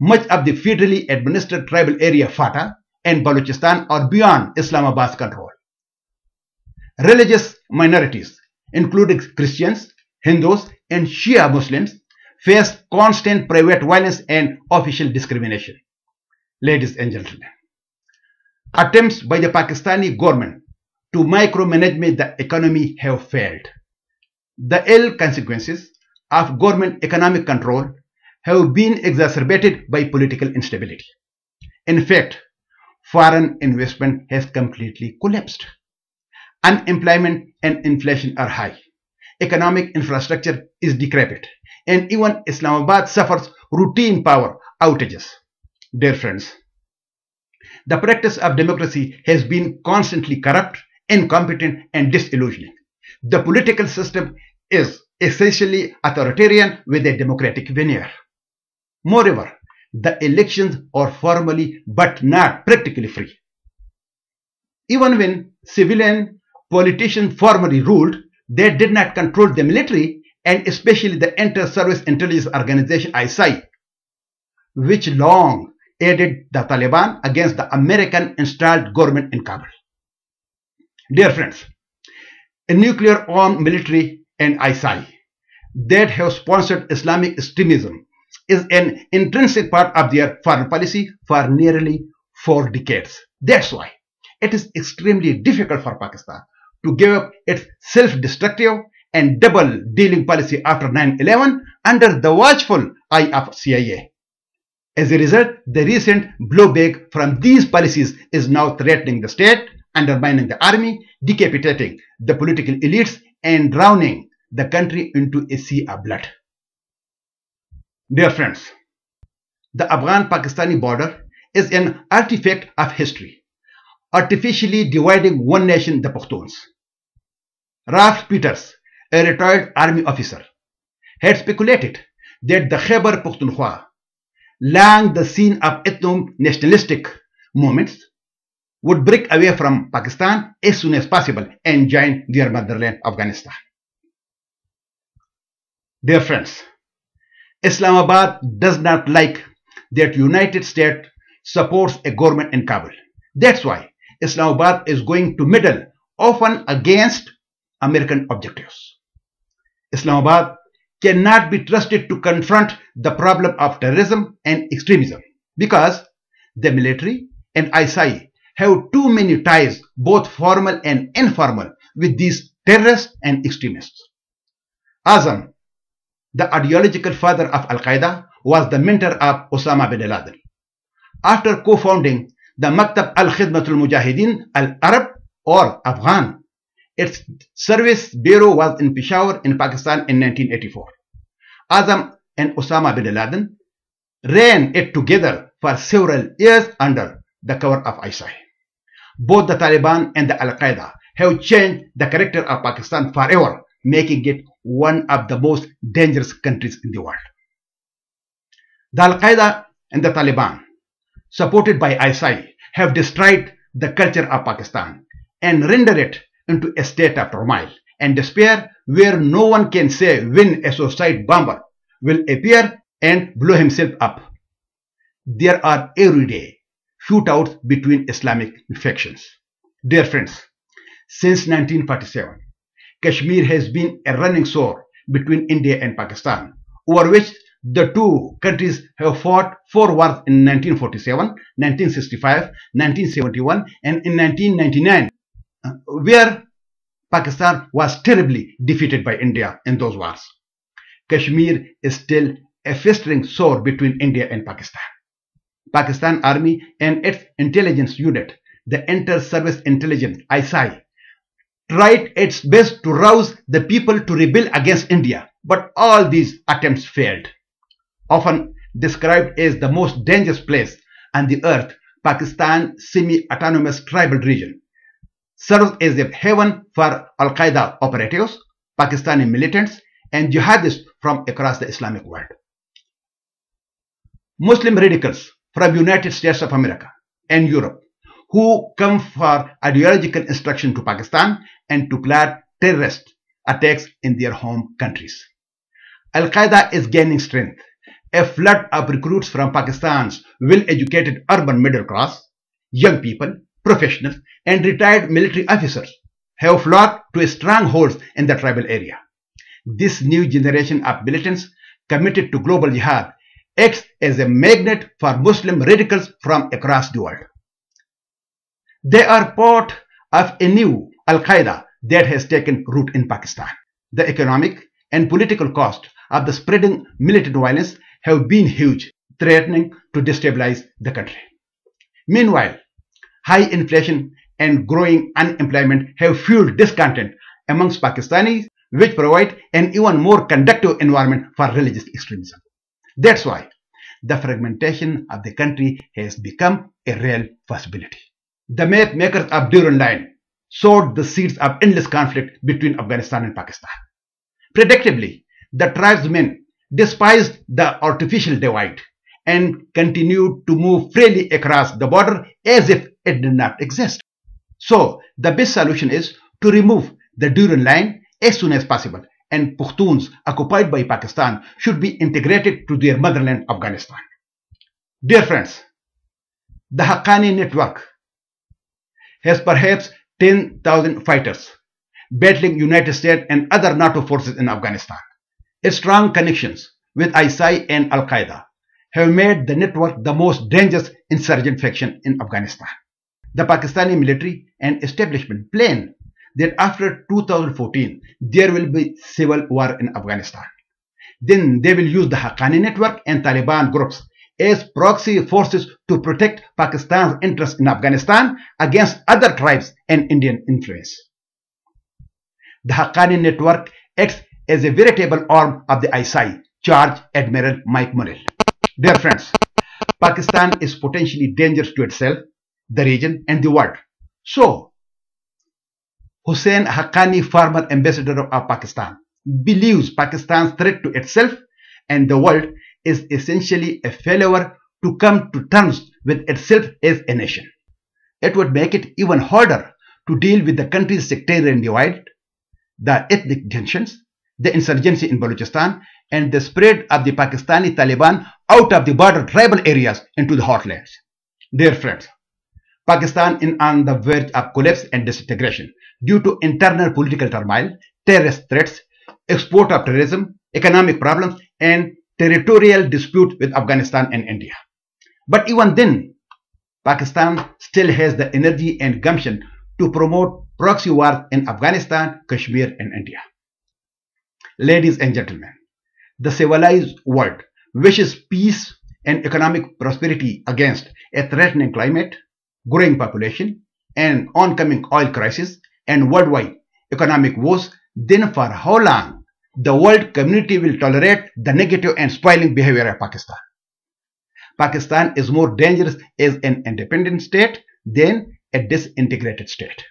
Much of the federally administered tribal area Fatah and Balochistan are beyond Islamabad's control. Religious minorities, including Christians, Hindus, and Shia Muslims, face constant private violence and official discrimination. Ladies and gentlemen, attempts by the Pakistani government to micromanage the economy have failed. The ill consequences of government economic control have been exacerbated by political instability. In fact, foreign investment has completely collapsed. Unemployment and inflation are high. Economic infrastructure is decrepit, and even Islamabad suffers routine power outages. Dear friends, the practice of democracy has been constantly corrupt, incompetent, and disillusioning. The political system is essentially authoritarian with a democratic veneer. Moreover, the elections are formally but not practically free. Even when civilian politicians formally ruled, they did not control the military and especially the Inter-Service Intelligence Organization ISI, which long aided the Taliban against the American-installed government in Kabul. Dear friends, a nuclear-armed military and ISI that have sponsored Islamic extremism is an intrinsic part of their foreign policy for nearly 4 decades. That's why it is extremely difficult for Pakistan to give up its self-destructive and double-dealing policy after 9/11 under the watchful eye of CIA. As a result, the recent blowback from these policies is now threatening the state, undermining the army, decapitating the political elites, and drowning the country into a sea of blood. Dear friends, the Afghan-Pakistani border is an artifact of history, artificially dividing one nation, the Pashtuns. Ralph Peters, a retired army officer, had speculated that the Khyber Pakhtunkhwa, long the scene of ethno-nationalistic movements, would break away from Pakistan as soon as possible and join their motherland, Afghanistan. Dear friends, Islamabad does not like that United States supports a government in Kabul. That's why Islamabad is going to meddle often against American objectives. Islamabad cannot be trusted to confront the problem of terrorism and extremism because the military and ISI have too many ties, both formal and informal, with these terrorists and extremists. Azam, the ideological father of Al-Qaeda, was the mentor of Osama bin Laden. After co-founding the Maktab al-Khidmatul Mujahideen al-Arab or Afghan, its service bureau was in Peshawar in Pakistan in 1984. Azam and Osama bin Laden ran it together for several years under the cover of ISI. Both the Taliban and the Al-Qaeda have changed the character of Pakistan forever, making it one of the most dangerous countries in the world. The Al-Qaeda and the Taliban, supported by ISI, have destroyed the culture of Pakistan and rendered it into a state of turmoil and despair where no one can say when a suicide bomber will appear and blow himself up. There are everyday shootouts between Islamic factions. Dear friends, since 1947, Kashmir has been a running sore between India and Pakistan, over which the two countries have fought 4 wars in 1947, 1965, 1971, and in 1999, where Pakistan was terribly defeated by India in those wars. Kashmir is still a festering sore between India and Pakistan. Pakistan Army and its intelligence unit, the Inter-Service Intelligence ISI, tried its best to rouse the people to rebel against India, but all these attempts failed. Often described as the most dangerous place on the earth, Pakistan semi-autonomous tribal region serves as a haven for Al-Qaeda operatives, Pakistani militants, and jihadists from across the Islamic world. Muslim radicals from United States of America and Europe who come for ideological instruction to Pakistan and to plot terrorist attacks in their home countries. Al-Qaeda is gaining strength. A flood of recruits from Pakistan's well-educated urban middle class, young people, professionals, and retired military officers have flocked to strongholds in the tribal area. This new generation of militants committed to global jihad acts as a magnet for Muslim radicals from across the world. They are part of a new Al-Qaeda that has taken root in Pakistan. The economic and political cost of the spreading militant violence have been huge, threatening to destabilize the country. Meanwhile, high inflation and growing unemployment have fueled discontent amongst Pakistanis, which provide an even more conducive environment for religious extremism. That's why the fragmentation of the country has become a real possibility. The map makers of Durand Line sowed the seeds of endless conflict between Afghanistan and Pakistan. Predictably, the tribesmen despised the artificial divide and continued to move freely across the border as if it did not exist. So, the best solution is to remove the Durand Line as soon as possible, and Pashtuns occupied by Pakistan should be integrated to their motherland, Afghanistan. Dear friends, the Haqqani network has perhaps 10,000 fighters battling United States and other NATO forces in Afghanistan. Its strong connections with ISI and Al-Qaeda have made the network the most dangerous insurgent faction in Afghanistan. The Pakistani military and establishment plan that after 2014 there will be civil war in Afghanistan. Then they will use the Haqqani network and Taliban groups as proxy forces to protect Pakistan's interests in Afghanistan against other tribes and Indian influence. The Haqqani network acts as a veritable arm of the ISI, Charge Admiral Mike Morrell. Dear friends, Pakistan is potentially dangerous to itself, the region, and the world. So, Hussein Haqqani, former ambassador of Pakistan, believes Pakistan's threat to itself and the world is essentially a failure to come to terms with itself as a nation. It would make it even harder to deal with the country's sectarian divide, the ethnic tensions, the insurgency in Balochistan, and the spread of the Pakistani Taliban out of the border tribal areas into the heartlands. Dear friends, Pakistan is on the verge of collapse and disintegration due to internal political turmoil, terrorist threats, export of terrorism, economic problems, and territorial dispute with Afghanistan and India. But even then, Pakistan still has the energy and gumption to promote proxy wars in Afghanistan, Kashmir, and India. Ladies and gentlemen, the civilized world wishes peace and economic prosperity against a threatening climate, growing population, and oncoming oil crisis, and worldwide economic woes. Then for how long the world community will tolerate the negative and spoiling behavior of Pakistan? Pakistan is more dangerous as an independent state than a disintegrated state,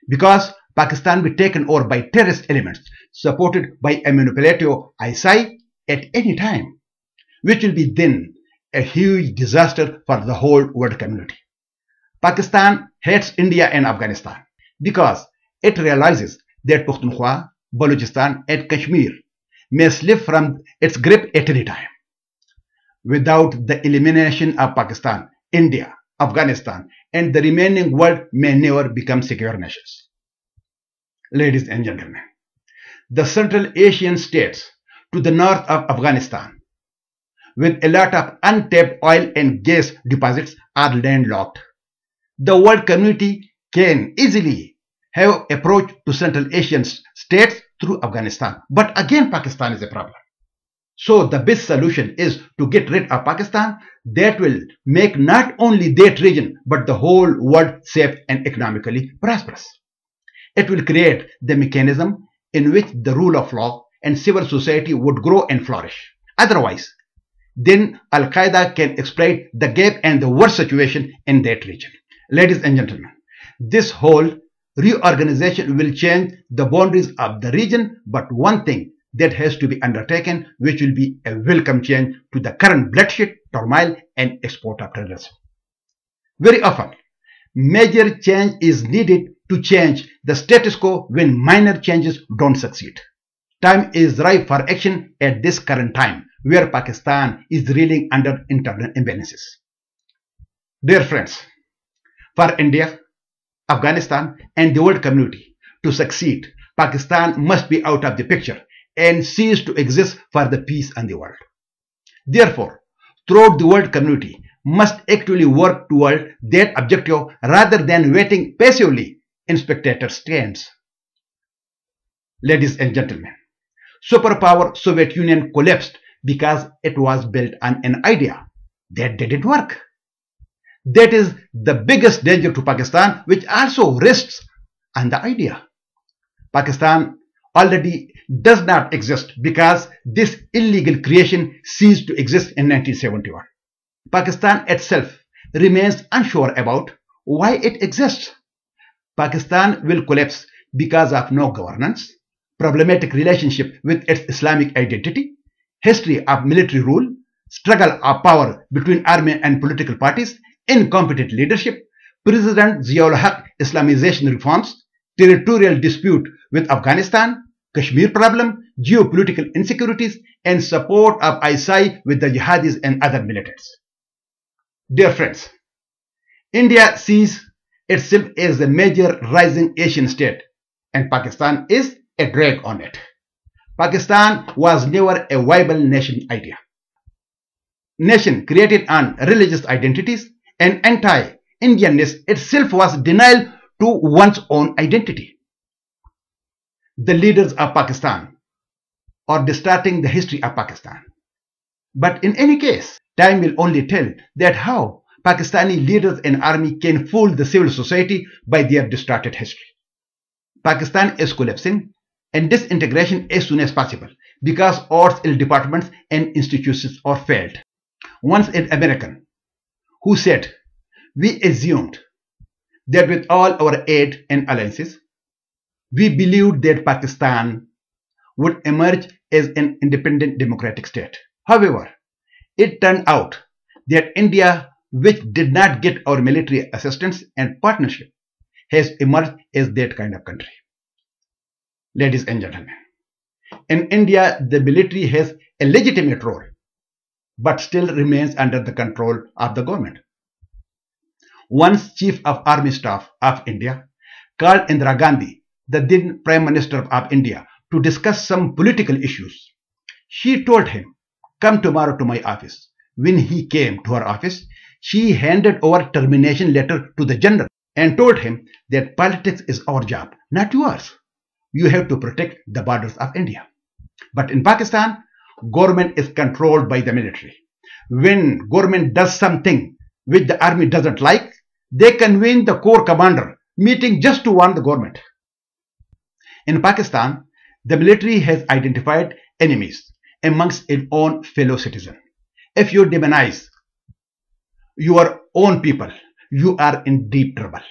because Pakistan will be taken over by terrorist elements supported by a manipulative ISI at any time, which will be then a huge disaster for the whole world community. Pakistan hates India and Afghanistan because it realizes that Pukhtunkhwa, Balochistan, and Kashmir may slip from its grip at any time. Without the elimination of Pakistan, India, Afghanistan, and the remaining world may never become secure nations. Ladies and gentlemen, the Central Asian states to the north of Afghanistan, with a lot of untapped oil and gas deposits, are landlocked. The world community can easily have approach to Central Asian states through Afghanistan. But again, Pakistan is a problem. So the best solution is to get rid of Pakistan. That will make not only that region but the whole world safe and economically prosperous. It will create the mechanism in which the rule of law and civil society would grow and flourish. Otherwise, then Al-Qaeda can exploit the gap and the worst situation in that region. Ladies and gentlemen, this whole reorganization will change the boundaries of the region, but one thing that has to be undertaken, which will be a welcome change to the current bloodshed, turmoil, and export of terrorism. Very often, major change is needed to change the status quo when minor changes don't succeed. Time is ripe for action at this current time, where Pakistan is reeling under internal imbalances. Dear friends, for India, Afghanistan, and the world community to succeed, Pakistan must be out of the picture and cease to exist for the peace in the world. Therefore, throughout the world community must actively work toward that objective rather than waiting passively in spectator stands. Ladies and gentlemen, superpower Soviet Union collapsed because it was built on an idea that didn't work. That is the biggest danger to Pakistan, which also rests on the idea. Pakistan already does not exist because this illegal creation ceased to exist in 1971. Pakistan itself remains unsure about why it exists. Pakistan will collapse because of no governance, problematic relationship with its Islamic identity, history of military rule, struggle of power between army and political parties, incompetent leadership, President Ziaul-Haq Islamization reforms, territorial dispute with Afghanistan, Kashmir problem, geopolitical insecurities, and support of ISI with the jihadis and other militants. Dear friends, India sees itself as a major rising Asian state, and Pakistan is a drag on it. Pakistan was never a viable nation idea. Nation created on religious identities and anti-Indianness itself was denial to one's own identity. The leaders of Pakistan are distorting the history of Pakistan. But in any case, time will only tell that how Pakistani leaders and army can fool the civil society by their distorted history. Pakistan is collapsing and disintegration as soon as possible because all its departments and institutions are failed. Once an American who said, "We assumed that with all our aid and alliances, we believed that Pakistan would emerge as an independent democratic state. However, it turned out that India, which did not get our military assistance and partnership, has emerged as that kind of country." Ladies and gentlemen, in India, the military has a legitimate role, but still remains under the control of the government. Once Chief of Army Staff of India called Indira Gandhi, the then Prime Minister of India, to discuss some political issues. She told him, "Come tomorrow to my office." When he came to her office, she handed over termination letter to the general and told him that politics is our job, not yours. You have to protect the borders of India. But in Pakistan, government is controlled by the military. When government does something which the army doesn't like, they convene the corps commander meeting just to warn the government. In Pakistan, the military has identified enemies amongst its own fellow citizens. If you demonize your own people, you are in deep trouble.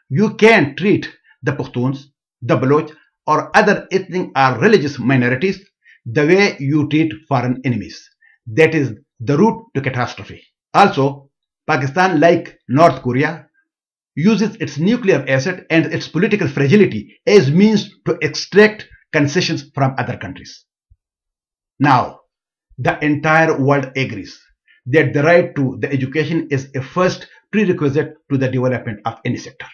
You can't treat the Pashtuns, the Baloch, or other ethnic or religious minorities the way you treat foreign enemies. That is the route to catastrophe. Also, Pakistan, like North Korea, uses its nuclear asset and its political fragility as means to extract concessions from other countries. Now, the entire world agrees that the right to the education is a first prerequisite to the development of any sector.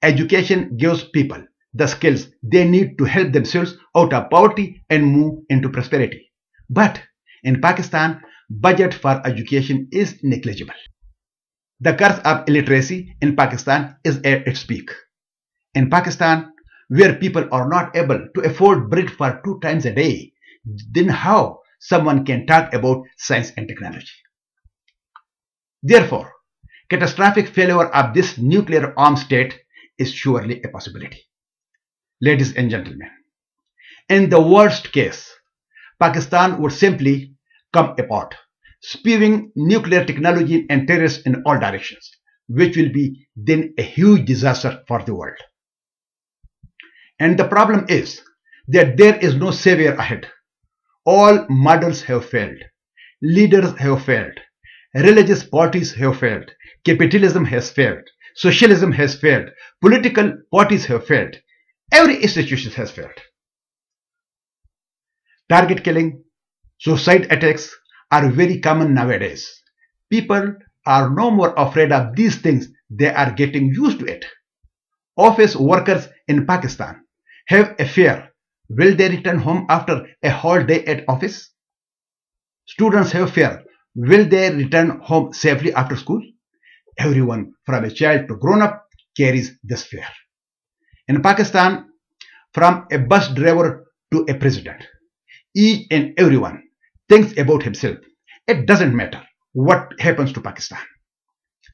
Education gives people the skills they need to help themselves out of poverty and move into prosperity. But in Pakistan, budget for education is negligible. The curse of illiteracy in Pakistan is at its peak. In Pakistan, where people are not able to afford bread for 2 times a day, then how someone can talk about science and technology? Therefore, catastrophic failure of this nuclear armed state is surely a possibility. Ladies and gentlemen, in the worst case, Pakistan would simply come apart, spewing nuclear technology and terrorists in all directions, which will be then a huge disaster for the world. And the problem is that there is no savior ahead. All models have failed. Leaders have failed. Religious parties have failed. Capitalism has failed. Socialism has failed. Political parties have failed. Every institution has failed. Target killing, suicide attacks are very common nowadays. People are no more afraid of these things. They are getting used to it. Office workers in Pakistan have a fear. Will they return home after a whole day at office? Students have fear. Will they return home safely after school? Everyone from a child to grown up carries this fear. In Pakistan, from a bus driver to a president, each and everyone thinks about himself. It doesn't matter what happens to Pakistan.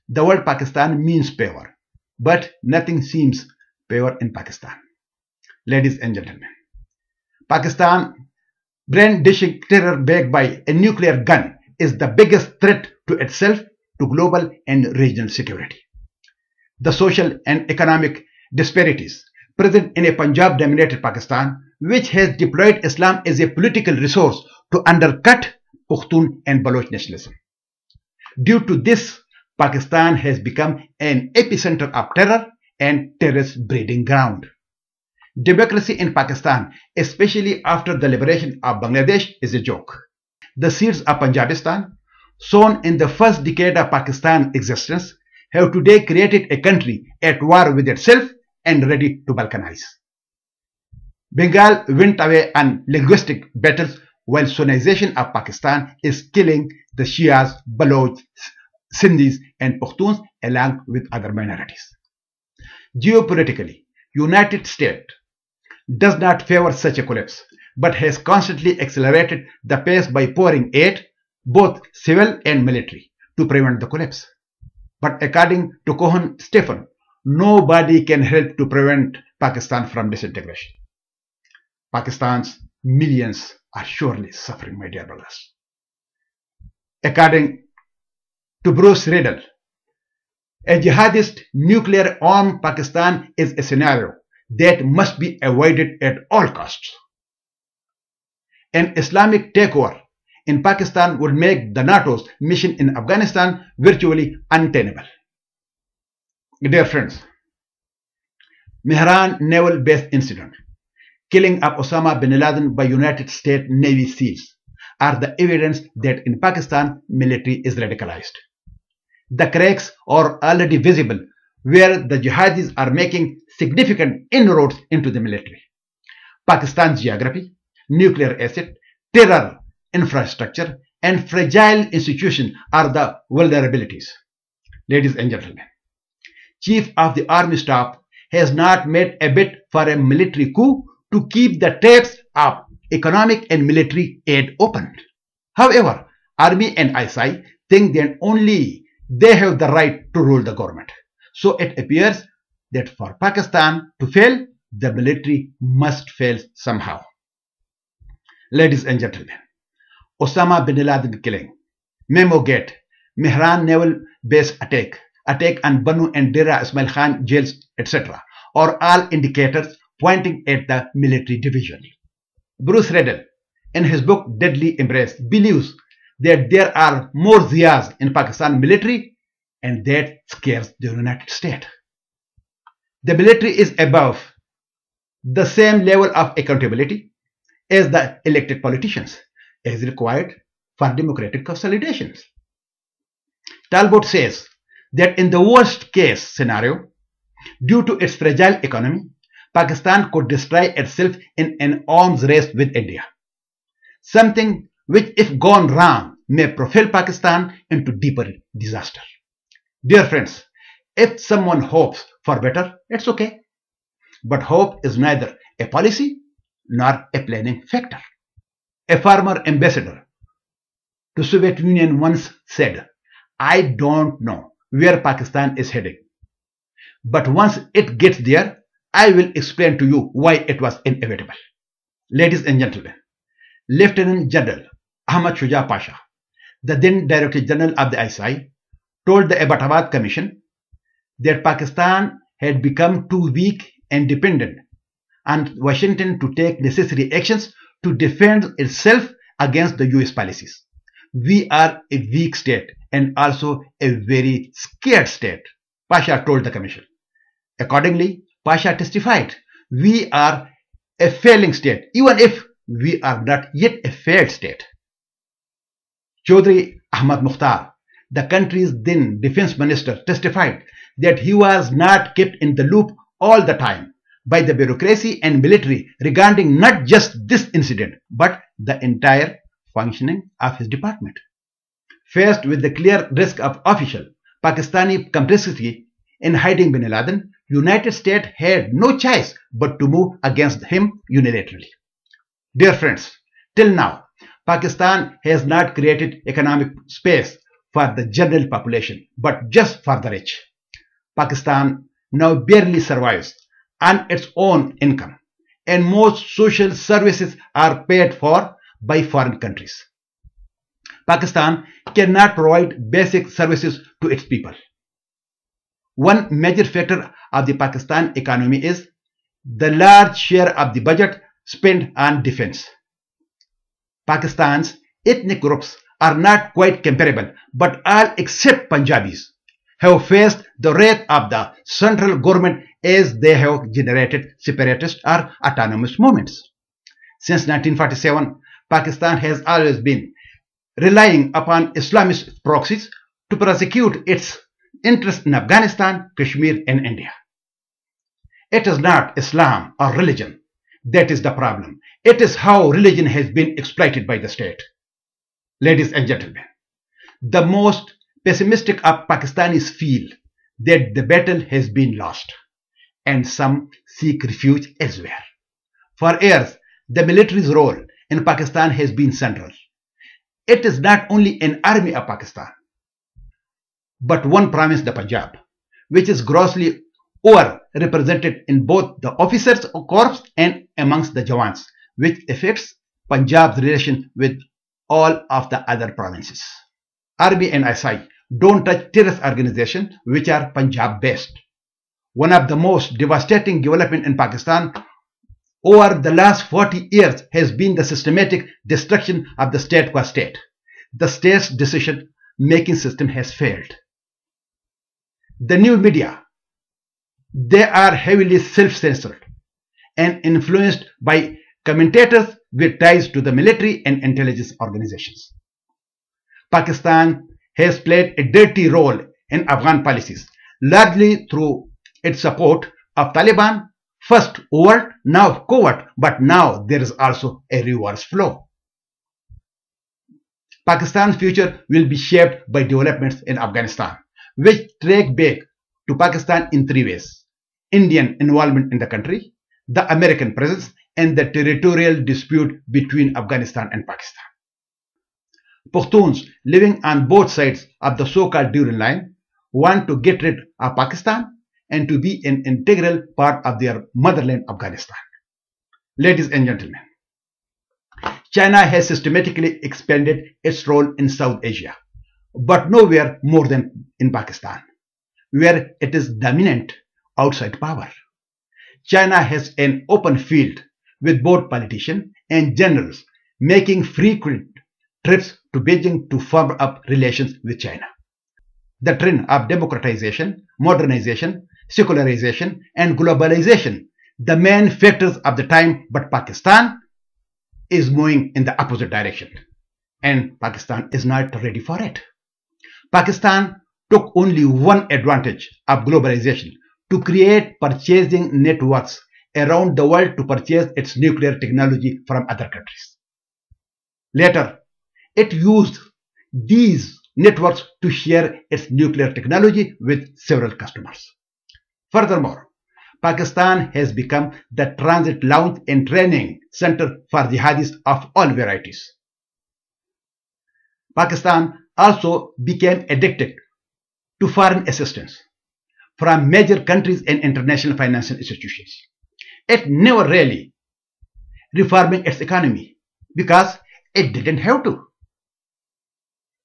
The word Pakistan means power, but nothing seems power in Pakistan. Ladies and gentlemen, Pakistan brandishing terror backed by a nuclear gun is the biggest threat to itself, to global and regional security. The social and economic disparities present in a Punjab-dominated Pakistan, which has deployed Islam as a political resource to undercut Pashtun and Baloch nationalism. Due to this, Pakistan has become an epicenter of terror and terrorist breeding ground. Democracy in Pakistan, especially after the liberation of Bangladesh, is a joke. The seeds of Punjabistan, sown in the first decade of Pakistan's existence, have today created a country at war with itself and ready to balkanize. Bengal went away on linguistic battles, while Sunnization of Pakistan is killing the Shias, Baloch, Sindhis and Pashtuns along with other minorities. Geopolitically, United States does not favor such a collapse, but has constantly accelerated the pace by pouring aid, both civil and military, to prevent the collapse. But according to Cohen Stephen, nobody can help to prevent Pakistan from disintegration. Pakistan's millions are surely suffering, my dear brothers. According to Bruce Riddle, a jihadist nuclear armed Pakistan is a scenario that must be avoided at all costs. An Islamic takeover in Pakistan would make the NATO's mission in Afghanistan virtually untenable. Dear friends, Mehran naval base incident, killing of Osama bin Laden by United States Navy SEALs, are the evidence that in Pakistan military is radicalized. The cracks are already visible where the jihadis are making significant inroads into the military. Pakistan's geography, nuclear asset, terror infrastructure and fragile institutions are the vulnerabilities. Ladies and gentlemen, Chief of the Army Staff has not made a bid for a military coup to keep the taps of economic and military aid open. However, Army and ISI think that only they have the right to rule the government. So it appears that for Pakistan to fail, the military must fail somehow. Ladies and gentlemen, Osama bin Laden killing, Memo Gate, Mehran naval base attack on Banu and Dera Ismail Khan jails, etc. are all indicators pointing at the military division. Bruce Riddle, in his book Deadly Embrace, believes that there are more Zias in Pakistan military, and that scares the United States. The military is above the same level of accountability as the elected politicians, as required for democratic consolidations. Talbot says that in the worst case scenario, due to its fragile economy, Pakistan could destroy itself in an arms race with India. Something which, if gone wrong, may propel Pakistan into deeper disaster. Dear friends, if someone hopes for better, it's okay. But hope is neither a policy nor a planning factor. A former ambassador to Soviet Union once said, "I don't know where Pakistan is heading. But once it gets there, I will explain to you why it was inevitable." Ladies and gentlemen, Lieutenant General Ahmad Shuja Pasha, the then Director General of the ISI, told the Abbottabad Commission that Pakistan had become too weak and dependent on Washington to take necessary actions to defend itself against the US policies. "We are a weak state and also a very scared state," Pasha told the commission. Accordingly, Pasha testified, "We are a failing state, even if we are not yet a failed state." Chaudhry Ahmad Mukhtar, the country's then defense minister, testified that he was not kept in the loop all the time by the bureaucracy and military regarding not just this incident, but the entire functioning of his department. Faced with the clear risk of official Pakistani complicity in hiding bin Laden, United States had no choice but to move against him unilaterally. Dear friends, till now, Pakistan has not created economic space for the general population, but just for the rich. Pakistan now barely survives on its own income, and most social services are paid for by foreign countries. Pakistan cannot provide basic services to its people. One major factor of the Pakistan economy is the large share of the budget spent on defense. Pakistan's ethnic groups are not quite comparable, but all except Punjabis have faced the wrath of the central government as they have generated separatist or autonomous movements. Since 1947, Pakistan has always been relying upon Islamist proxies to prosecute its interests in Afghanistan, Kashmir, and India. It is not Islam or religion that is the problem. It is how religion has been exploited by the state. Ladies and gentlemen, the most pessimistic of Pakistanis feel that the battle has been lost, and some seek refuge elsewhere. For years, the military's role in Pakistan has been central. It is not only an army of Pakistan, but one province, the Punjab, which is grossly overrepresented in both the officers' corps and amongst the Jawans, which affects Punjab's relation with all of the other provinces. Army and ISI don't touch terrorist organizations which are Punjab based. One of the most devastating developments in Pakistan over the last 40 years has been the systematic destruction of the state qua state. The state's decision-making system has failed. The new media, they are heavily self-censored and influenced by commentators with ties to the military and intelligence organizations. Pakistan has played a dirty role in Afghan policies, largely through its support of Taliban, first overt, now covert, but now there is also a reverse flow. Pakistan's future will be shaped by developments in Afghanistan, which track back to Pakistan in three ways: Indian involvement in the country, the American presence, and the territorial dispute between Afghanistan and Pakistan. Pashtuns living on both sides of the so-called Duran line want to get rid of Pakistan and to be an integral part of their motherland, Afghanistan. Ladies and gentlemen, China has systematically expanded its role in South Asia, but nowhere more than in Pakistan, where it is dominant outside power. China has an open field with both politicians and generals making frequent trips to Beijing to firm up relations with China. The trend of democratization, modernization, secularization, and globalization, the main factors of the time, but Pakistan is moving in the opposite direction, and Pakistan is not ready for it. Pakistan took only one advantage of globalization to create purchasing networks around the world to purchase its nuclear technology from other countries. Later, it used these networks to share its nuclear technology with several customers. Furthermore, Pakistan has become the transit lounge and training center for jihadis of all varieties. Pakistan also became addicted to foreign assistance from major countries and international financial institutions. It never really reforming its economy because it didn't have to.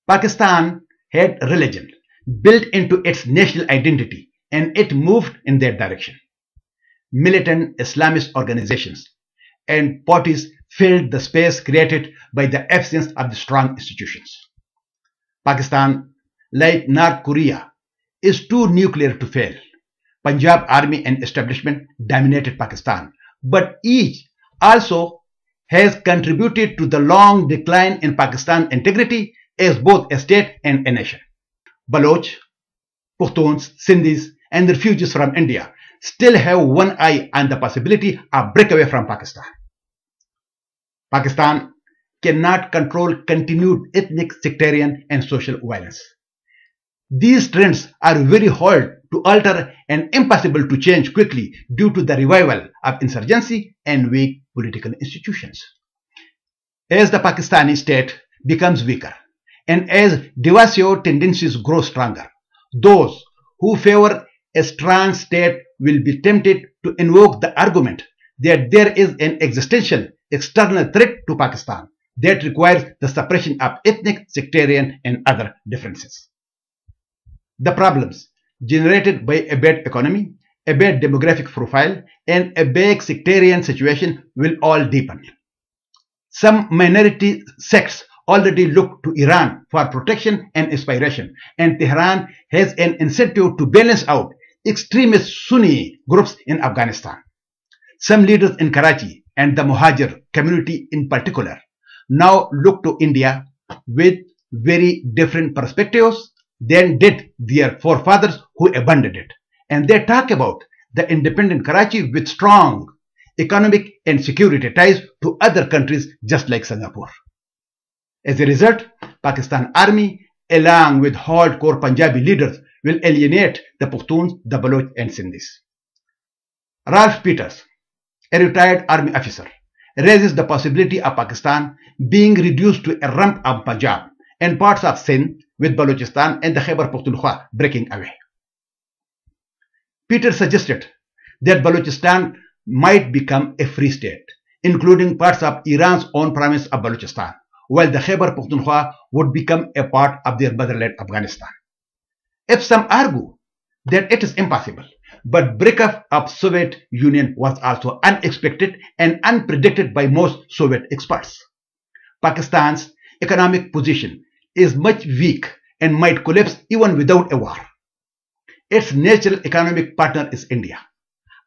Pakistan had religion built into its national identity, and it moved in that direction. Militant Islamist organizations and parties filled the space created by the absence of the strong institutions. Pakistan, like North Korea, is too nuclear to fail. Punjab army and establishment dominated Pakistan, but each also has contributed to the long decline in Pakistan's integrity as both a state and a nation. Baloch, Pashtuns, Sindhis, and refugees from India still have one eye on the possibility of breakaway from Pakistan. Pakistan cannot control continued ethnic, sectarian, and social violence. These trends are very hard to alter and impossible to change quickly due to the revival of insurgency and weak political institutions. As the Pakistani state becomes weaker and as divisive tendencies grow stronger, those who favor a strong state will be tempted to invoke the argument that there is an existential external threat to Pakistan that requires the suppression of ethnic, sectarian, and other differences. The problems generated by a bad economy, a bad demographic profile, and a bad sectarian situation will all deepen. Some minority sects already look to Iran for protection and inspiration, and Tehran has an incentive to balance out extremist Sunni groups in Afghanistan. Some leaders in Karachi and the Muhajir community in particular now look to India with very different perspectives than did their forefathers who abandoned it. And they talk about the independent Karachi with strong economic and security ties to other countries just like Singapore. As a result, Pakistan Army, along with hardcore Punjabi leaders, will alienate the Pashtuns, the Baloch, and Sindhis. Ralph Peters, a retired army officer, raises the possibility of Pakistan being reduced to a rump of Punjab and parts of Sindh, with Balochistan and the Khyber Pakhtunkhwa breaking away. Peters suggested that Balochistan might become a free state, including parts of Iran's own province of Balochistan, while the Khyber Pakhtunkhwa would become a part of their motherland, Afghanistan. If some argue that it is impossible, but breakup of Soviet Union was also unexpected and unpredicted by most Soviet experts. Pakistan's economic position is much weak and might collapse even without a war. Its natural economic partner is India,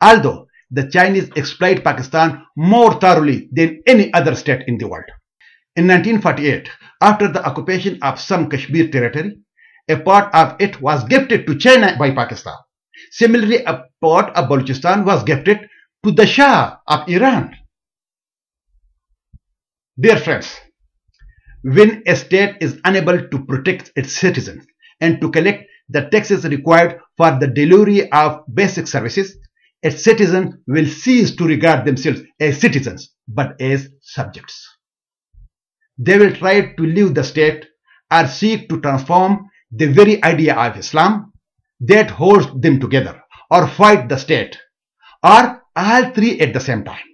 although the Chinese exploit Pakistan more thoroughly than any other state in the world. In 1948, after the occupation of some Kashmir territory, a part of it was gifted to China by Pakistan. Similarly, a part of Balochistan was gifted to the Shah of Iran. Dear friends, When a state is unable to protect its citizens and to collect the taxes required for the delivery of basic services, its citizens will cease to regard themselves as citizens but as subjects. They will try to leave the state or seek to transform the very idea of Islam that holds them together, or fight the state, or all three at the same time.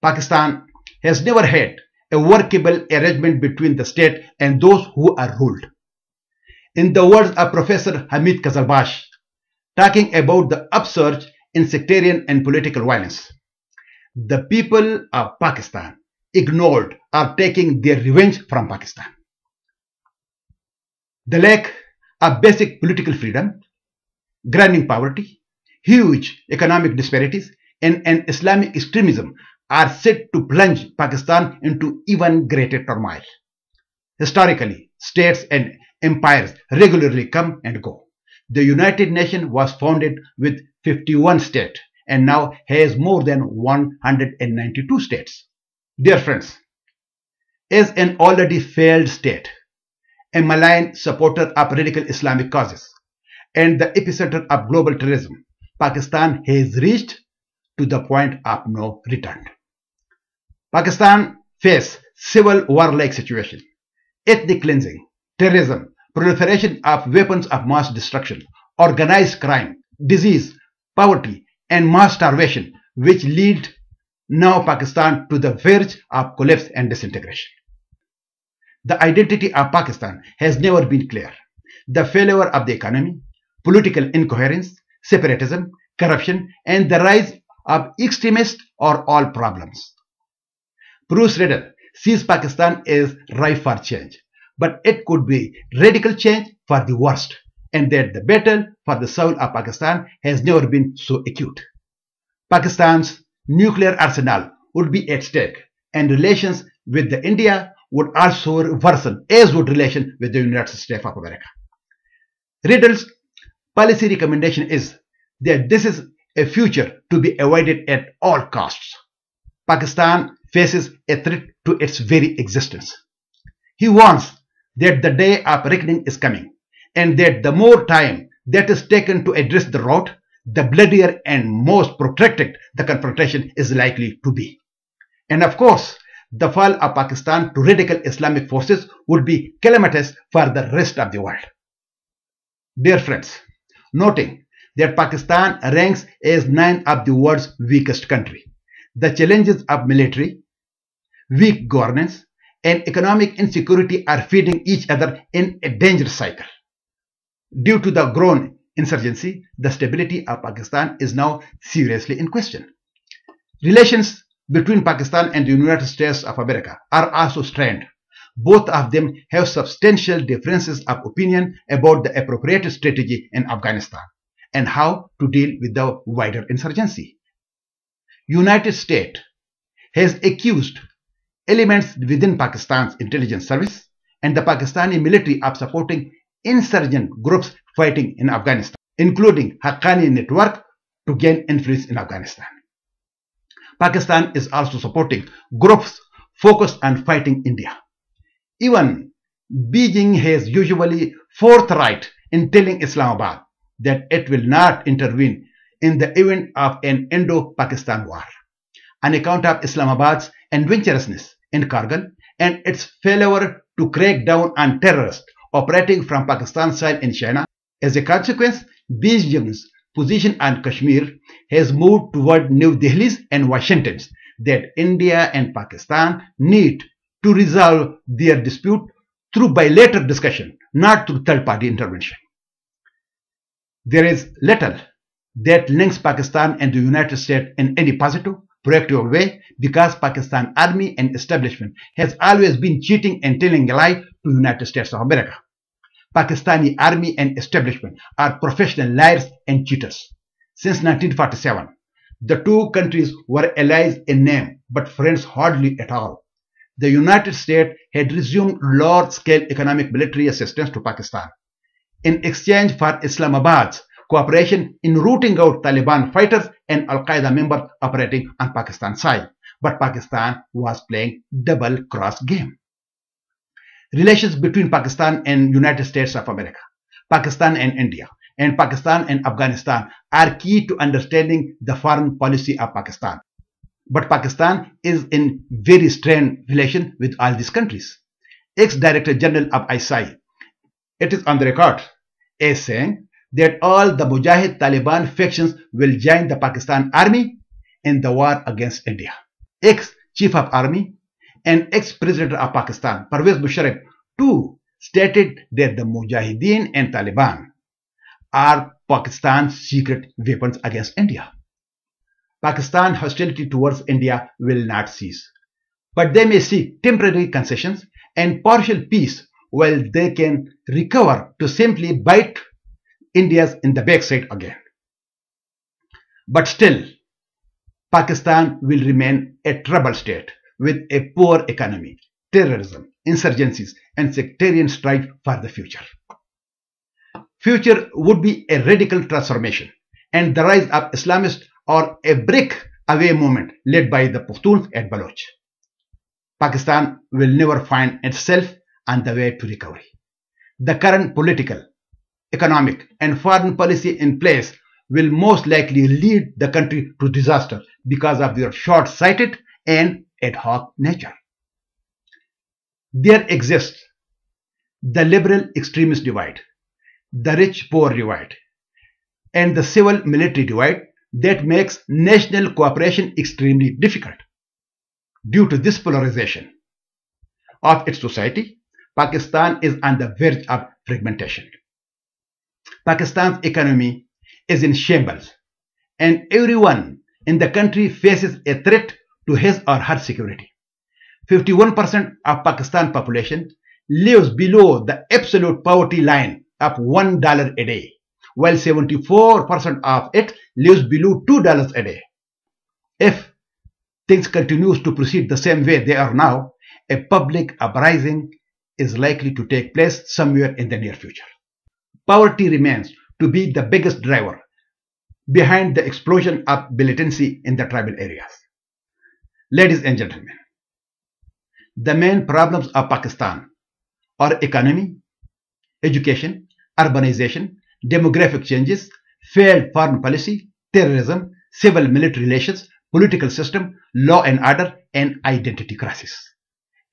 Pakistan has never had a workable arrangement between the state and those who are ruled. In the words of Professor Hamid Kazalbash, talking about the upsurge in sectarian and political violence, the people of Pakistan ignored or taking their revenge from Pakistan. The lack of basic political freedom, grinding poverty, huge economic disparities, and an Islamic extremism are set to plunge Pakistan into even greater turmoil. Historically, states and empires regularly come and go. The United Nations was founded with 51 states and now has more than 192 states. Dear friends, as an already failed state, a malign supporter of radical Islamic causes, and the epicenter of global terrorism, Pakistan has reached to the point of no return. Pakistan faces civil war-like situation, ethnic cleansing, terrorism, proliferation of weapons of mass destruction, organized crime, disease, poverty, and mass starvation, which lead now Pakistan to the verge of collapse and disintegration. The identity of Pakistan has never been clear. The failure of the economy, political incoherence, separatism, corruption, and the rise of extremists are all problems. Bruce Riddle sees Pakistan as ripe for change, but it could be radical change for the worst, and that the battle for the soul of Pakistan has never been so acute. Pakistan's nuclear arsenal would be at stake, and relations with the India would also worsen, as would relations with the United States of America. Riddle's policy recommendation is that this is a future to be avoided at all costs. Pakistan faces a threat to its very existence. He warns that the day of reckoning is coming, and that the more time that is taken to address the rout, the bloodier and most protracted the confrontation is likely to be. And of course, the fall of Pakistan to radical Islamic forces would be calamitous for the rest of the world. Dear friends, noting that Pakistan ranks as 9th of the world's weakest country, the challenges of military, weak governance, and economic insecurity are feeding each other in a dangerous cycle. Due to the growing insurgency, the stability of Pakistan is now seriously in question. Relations between Pakistan and the United States of America are also strained. Both of them have substantial differences of opinion about the appropriate strategy in Afghanistan and how to deal with the wider insurgency. United States has accused elements within Pakistan's intelligence service and the Pakistani military of supporting insurgent groups fighting in Afghanistan, including Haqqani network, to gain influence in Afghanistan. Pakistan is also supporting groups focused on fighting India. Even Beijing has usually forthright in telling Islamabad that it will not intervene in the event of an Indo-Pakistan war, on account of Islamabad's adventurousness in Kargil and its failure to crack down on terrorists operating from Pakistan's side in China. As a consequence, Beijing's position on Kashmir has moved toward New Delhi's and Washington's that India and Pakistan need to resolve their dispute through bilateral discussion, not through third-party intervention. There is little that links Pakistan and the United States in any positive, proactive way because Pakistan army and establishment has always been cheating and telling a lie to the United States of America. Pakistani army and establishment are professional liars and cheaters. Since 1947, the two countries were allies in name but friends hardly at all. The United States had resumed large-scale economic military assistance to Pakistan in exchange for Islamabad's cooperation in rooting out Taliban fighters and Al-Qaeda members operating on Pakistan's side. But Pakistan was playing double-cross game. relations between Pakistan and United States of America, Pakistan and India, and Pakistan and Afghanistan are key to understanding the foreign policy of Pakistan. But Pakistan is in very strained relation with all these countries. Ex-Director General of ISI, it is on the record as saying that all the Mujahid Taliban factions will join the Pakistan army in the war against India. Ex-Chief of Army and ex-President of Pakistan, Pervez Musharraf, too stated that the Mujahideen and Taliban are Pakistan's secret weapons against India. Pakistan's hostility towards India will not cease, but they may seek temporary concessions and partial peace while they can recover to simply bite India's in the backside again. But still, Pakistan will remain a troubled state with a poor economy, terrorism, insurgencies, and sectarian strife for the future. Future would be a radical transformation and the rise of Islamist or a breakaway movement led by the Pashtuns and Baloch. Pakistan will never find itself on the way to recovery. The current political, economic, and foreign policy in place will most likely lead the country to disaster because of their short-sighted and ad hoc nature. There exists the liberal extremist divide, the rich-poor divide, and the civil-military divide that makes national cooperation extremely difficult. Due to this polarization of its society, Pakistan is on the verge of fragmentation. Pakistan's economy is in shambles, and everyone in the country faces a threat to his or her security. 51% of Pakistan's population lives below the absolute poverty line of $1 a day, while 74% of it lives below $2 a day. If things continue to proceed the same way they are now, a public uprising is likely to take place somewhere in the near future. Poverty remains to be the biggest driver behind the explosion of militancy in the tribal areas. Ladies and gentlemen, the main problems of Pakistan are economy, education, urbanization, demographic changes, failed foreign policy, terrorism, civil-military relations, political system, law and order, and identity crisis.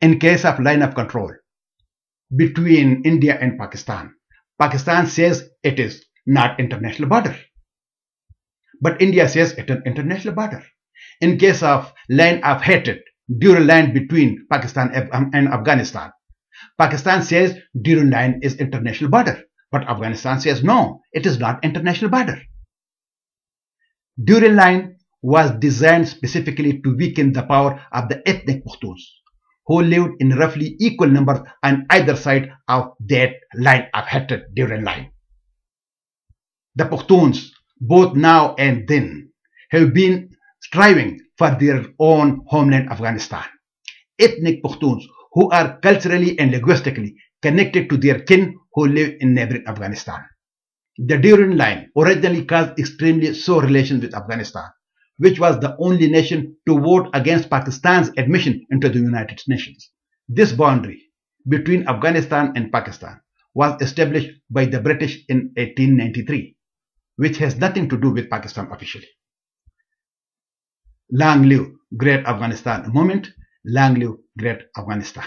In case of line of control between India and Pakistan, Pakistan says it is not international border, but India says it is international border. In case of line of hatred, dual line between Pakistan and Afghanistan, Pakistan says dual line is international border, but Afghanistan says no, it is not international border. Dual line was designed specifically to weaken the power of the ethnic Pashtuns, who lived in roughly equal numbers on either side of that line of hatred dual line. The Pashtuns, both now and then, have been striving for their own homeland Afghanistan. Ethnic Pashtuns who are culturally and linguistically connected to their kin who live in neighboring Afghanistan. The Durand Line originally caused extremely sore relations with Afghanistan, which was the only nation to vote against Pakistan's admission into the United Nations. This boundary between Afghanistan and Pakistan was established by the British in 1893, which has nothing to do with Pakistan officially. Long live Great Afghanistan Movement, long live Great Afghanistan.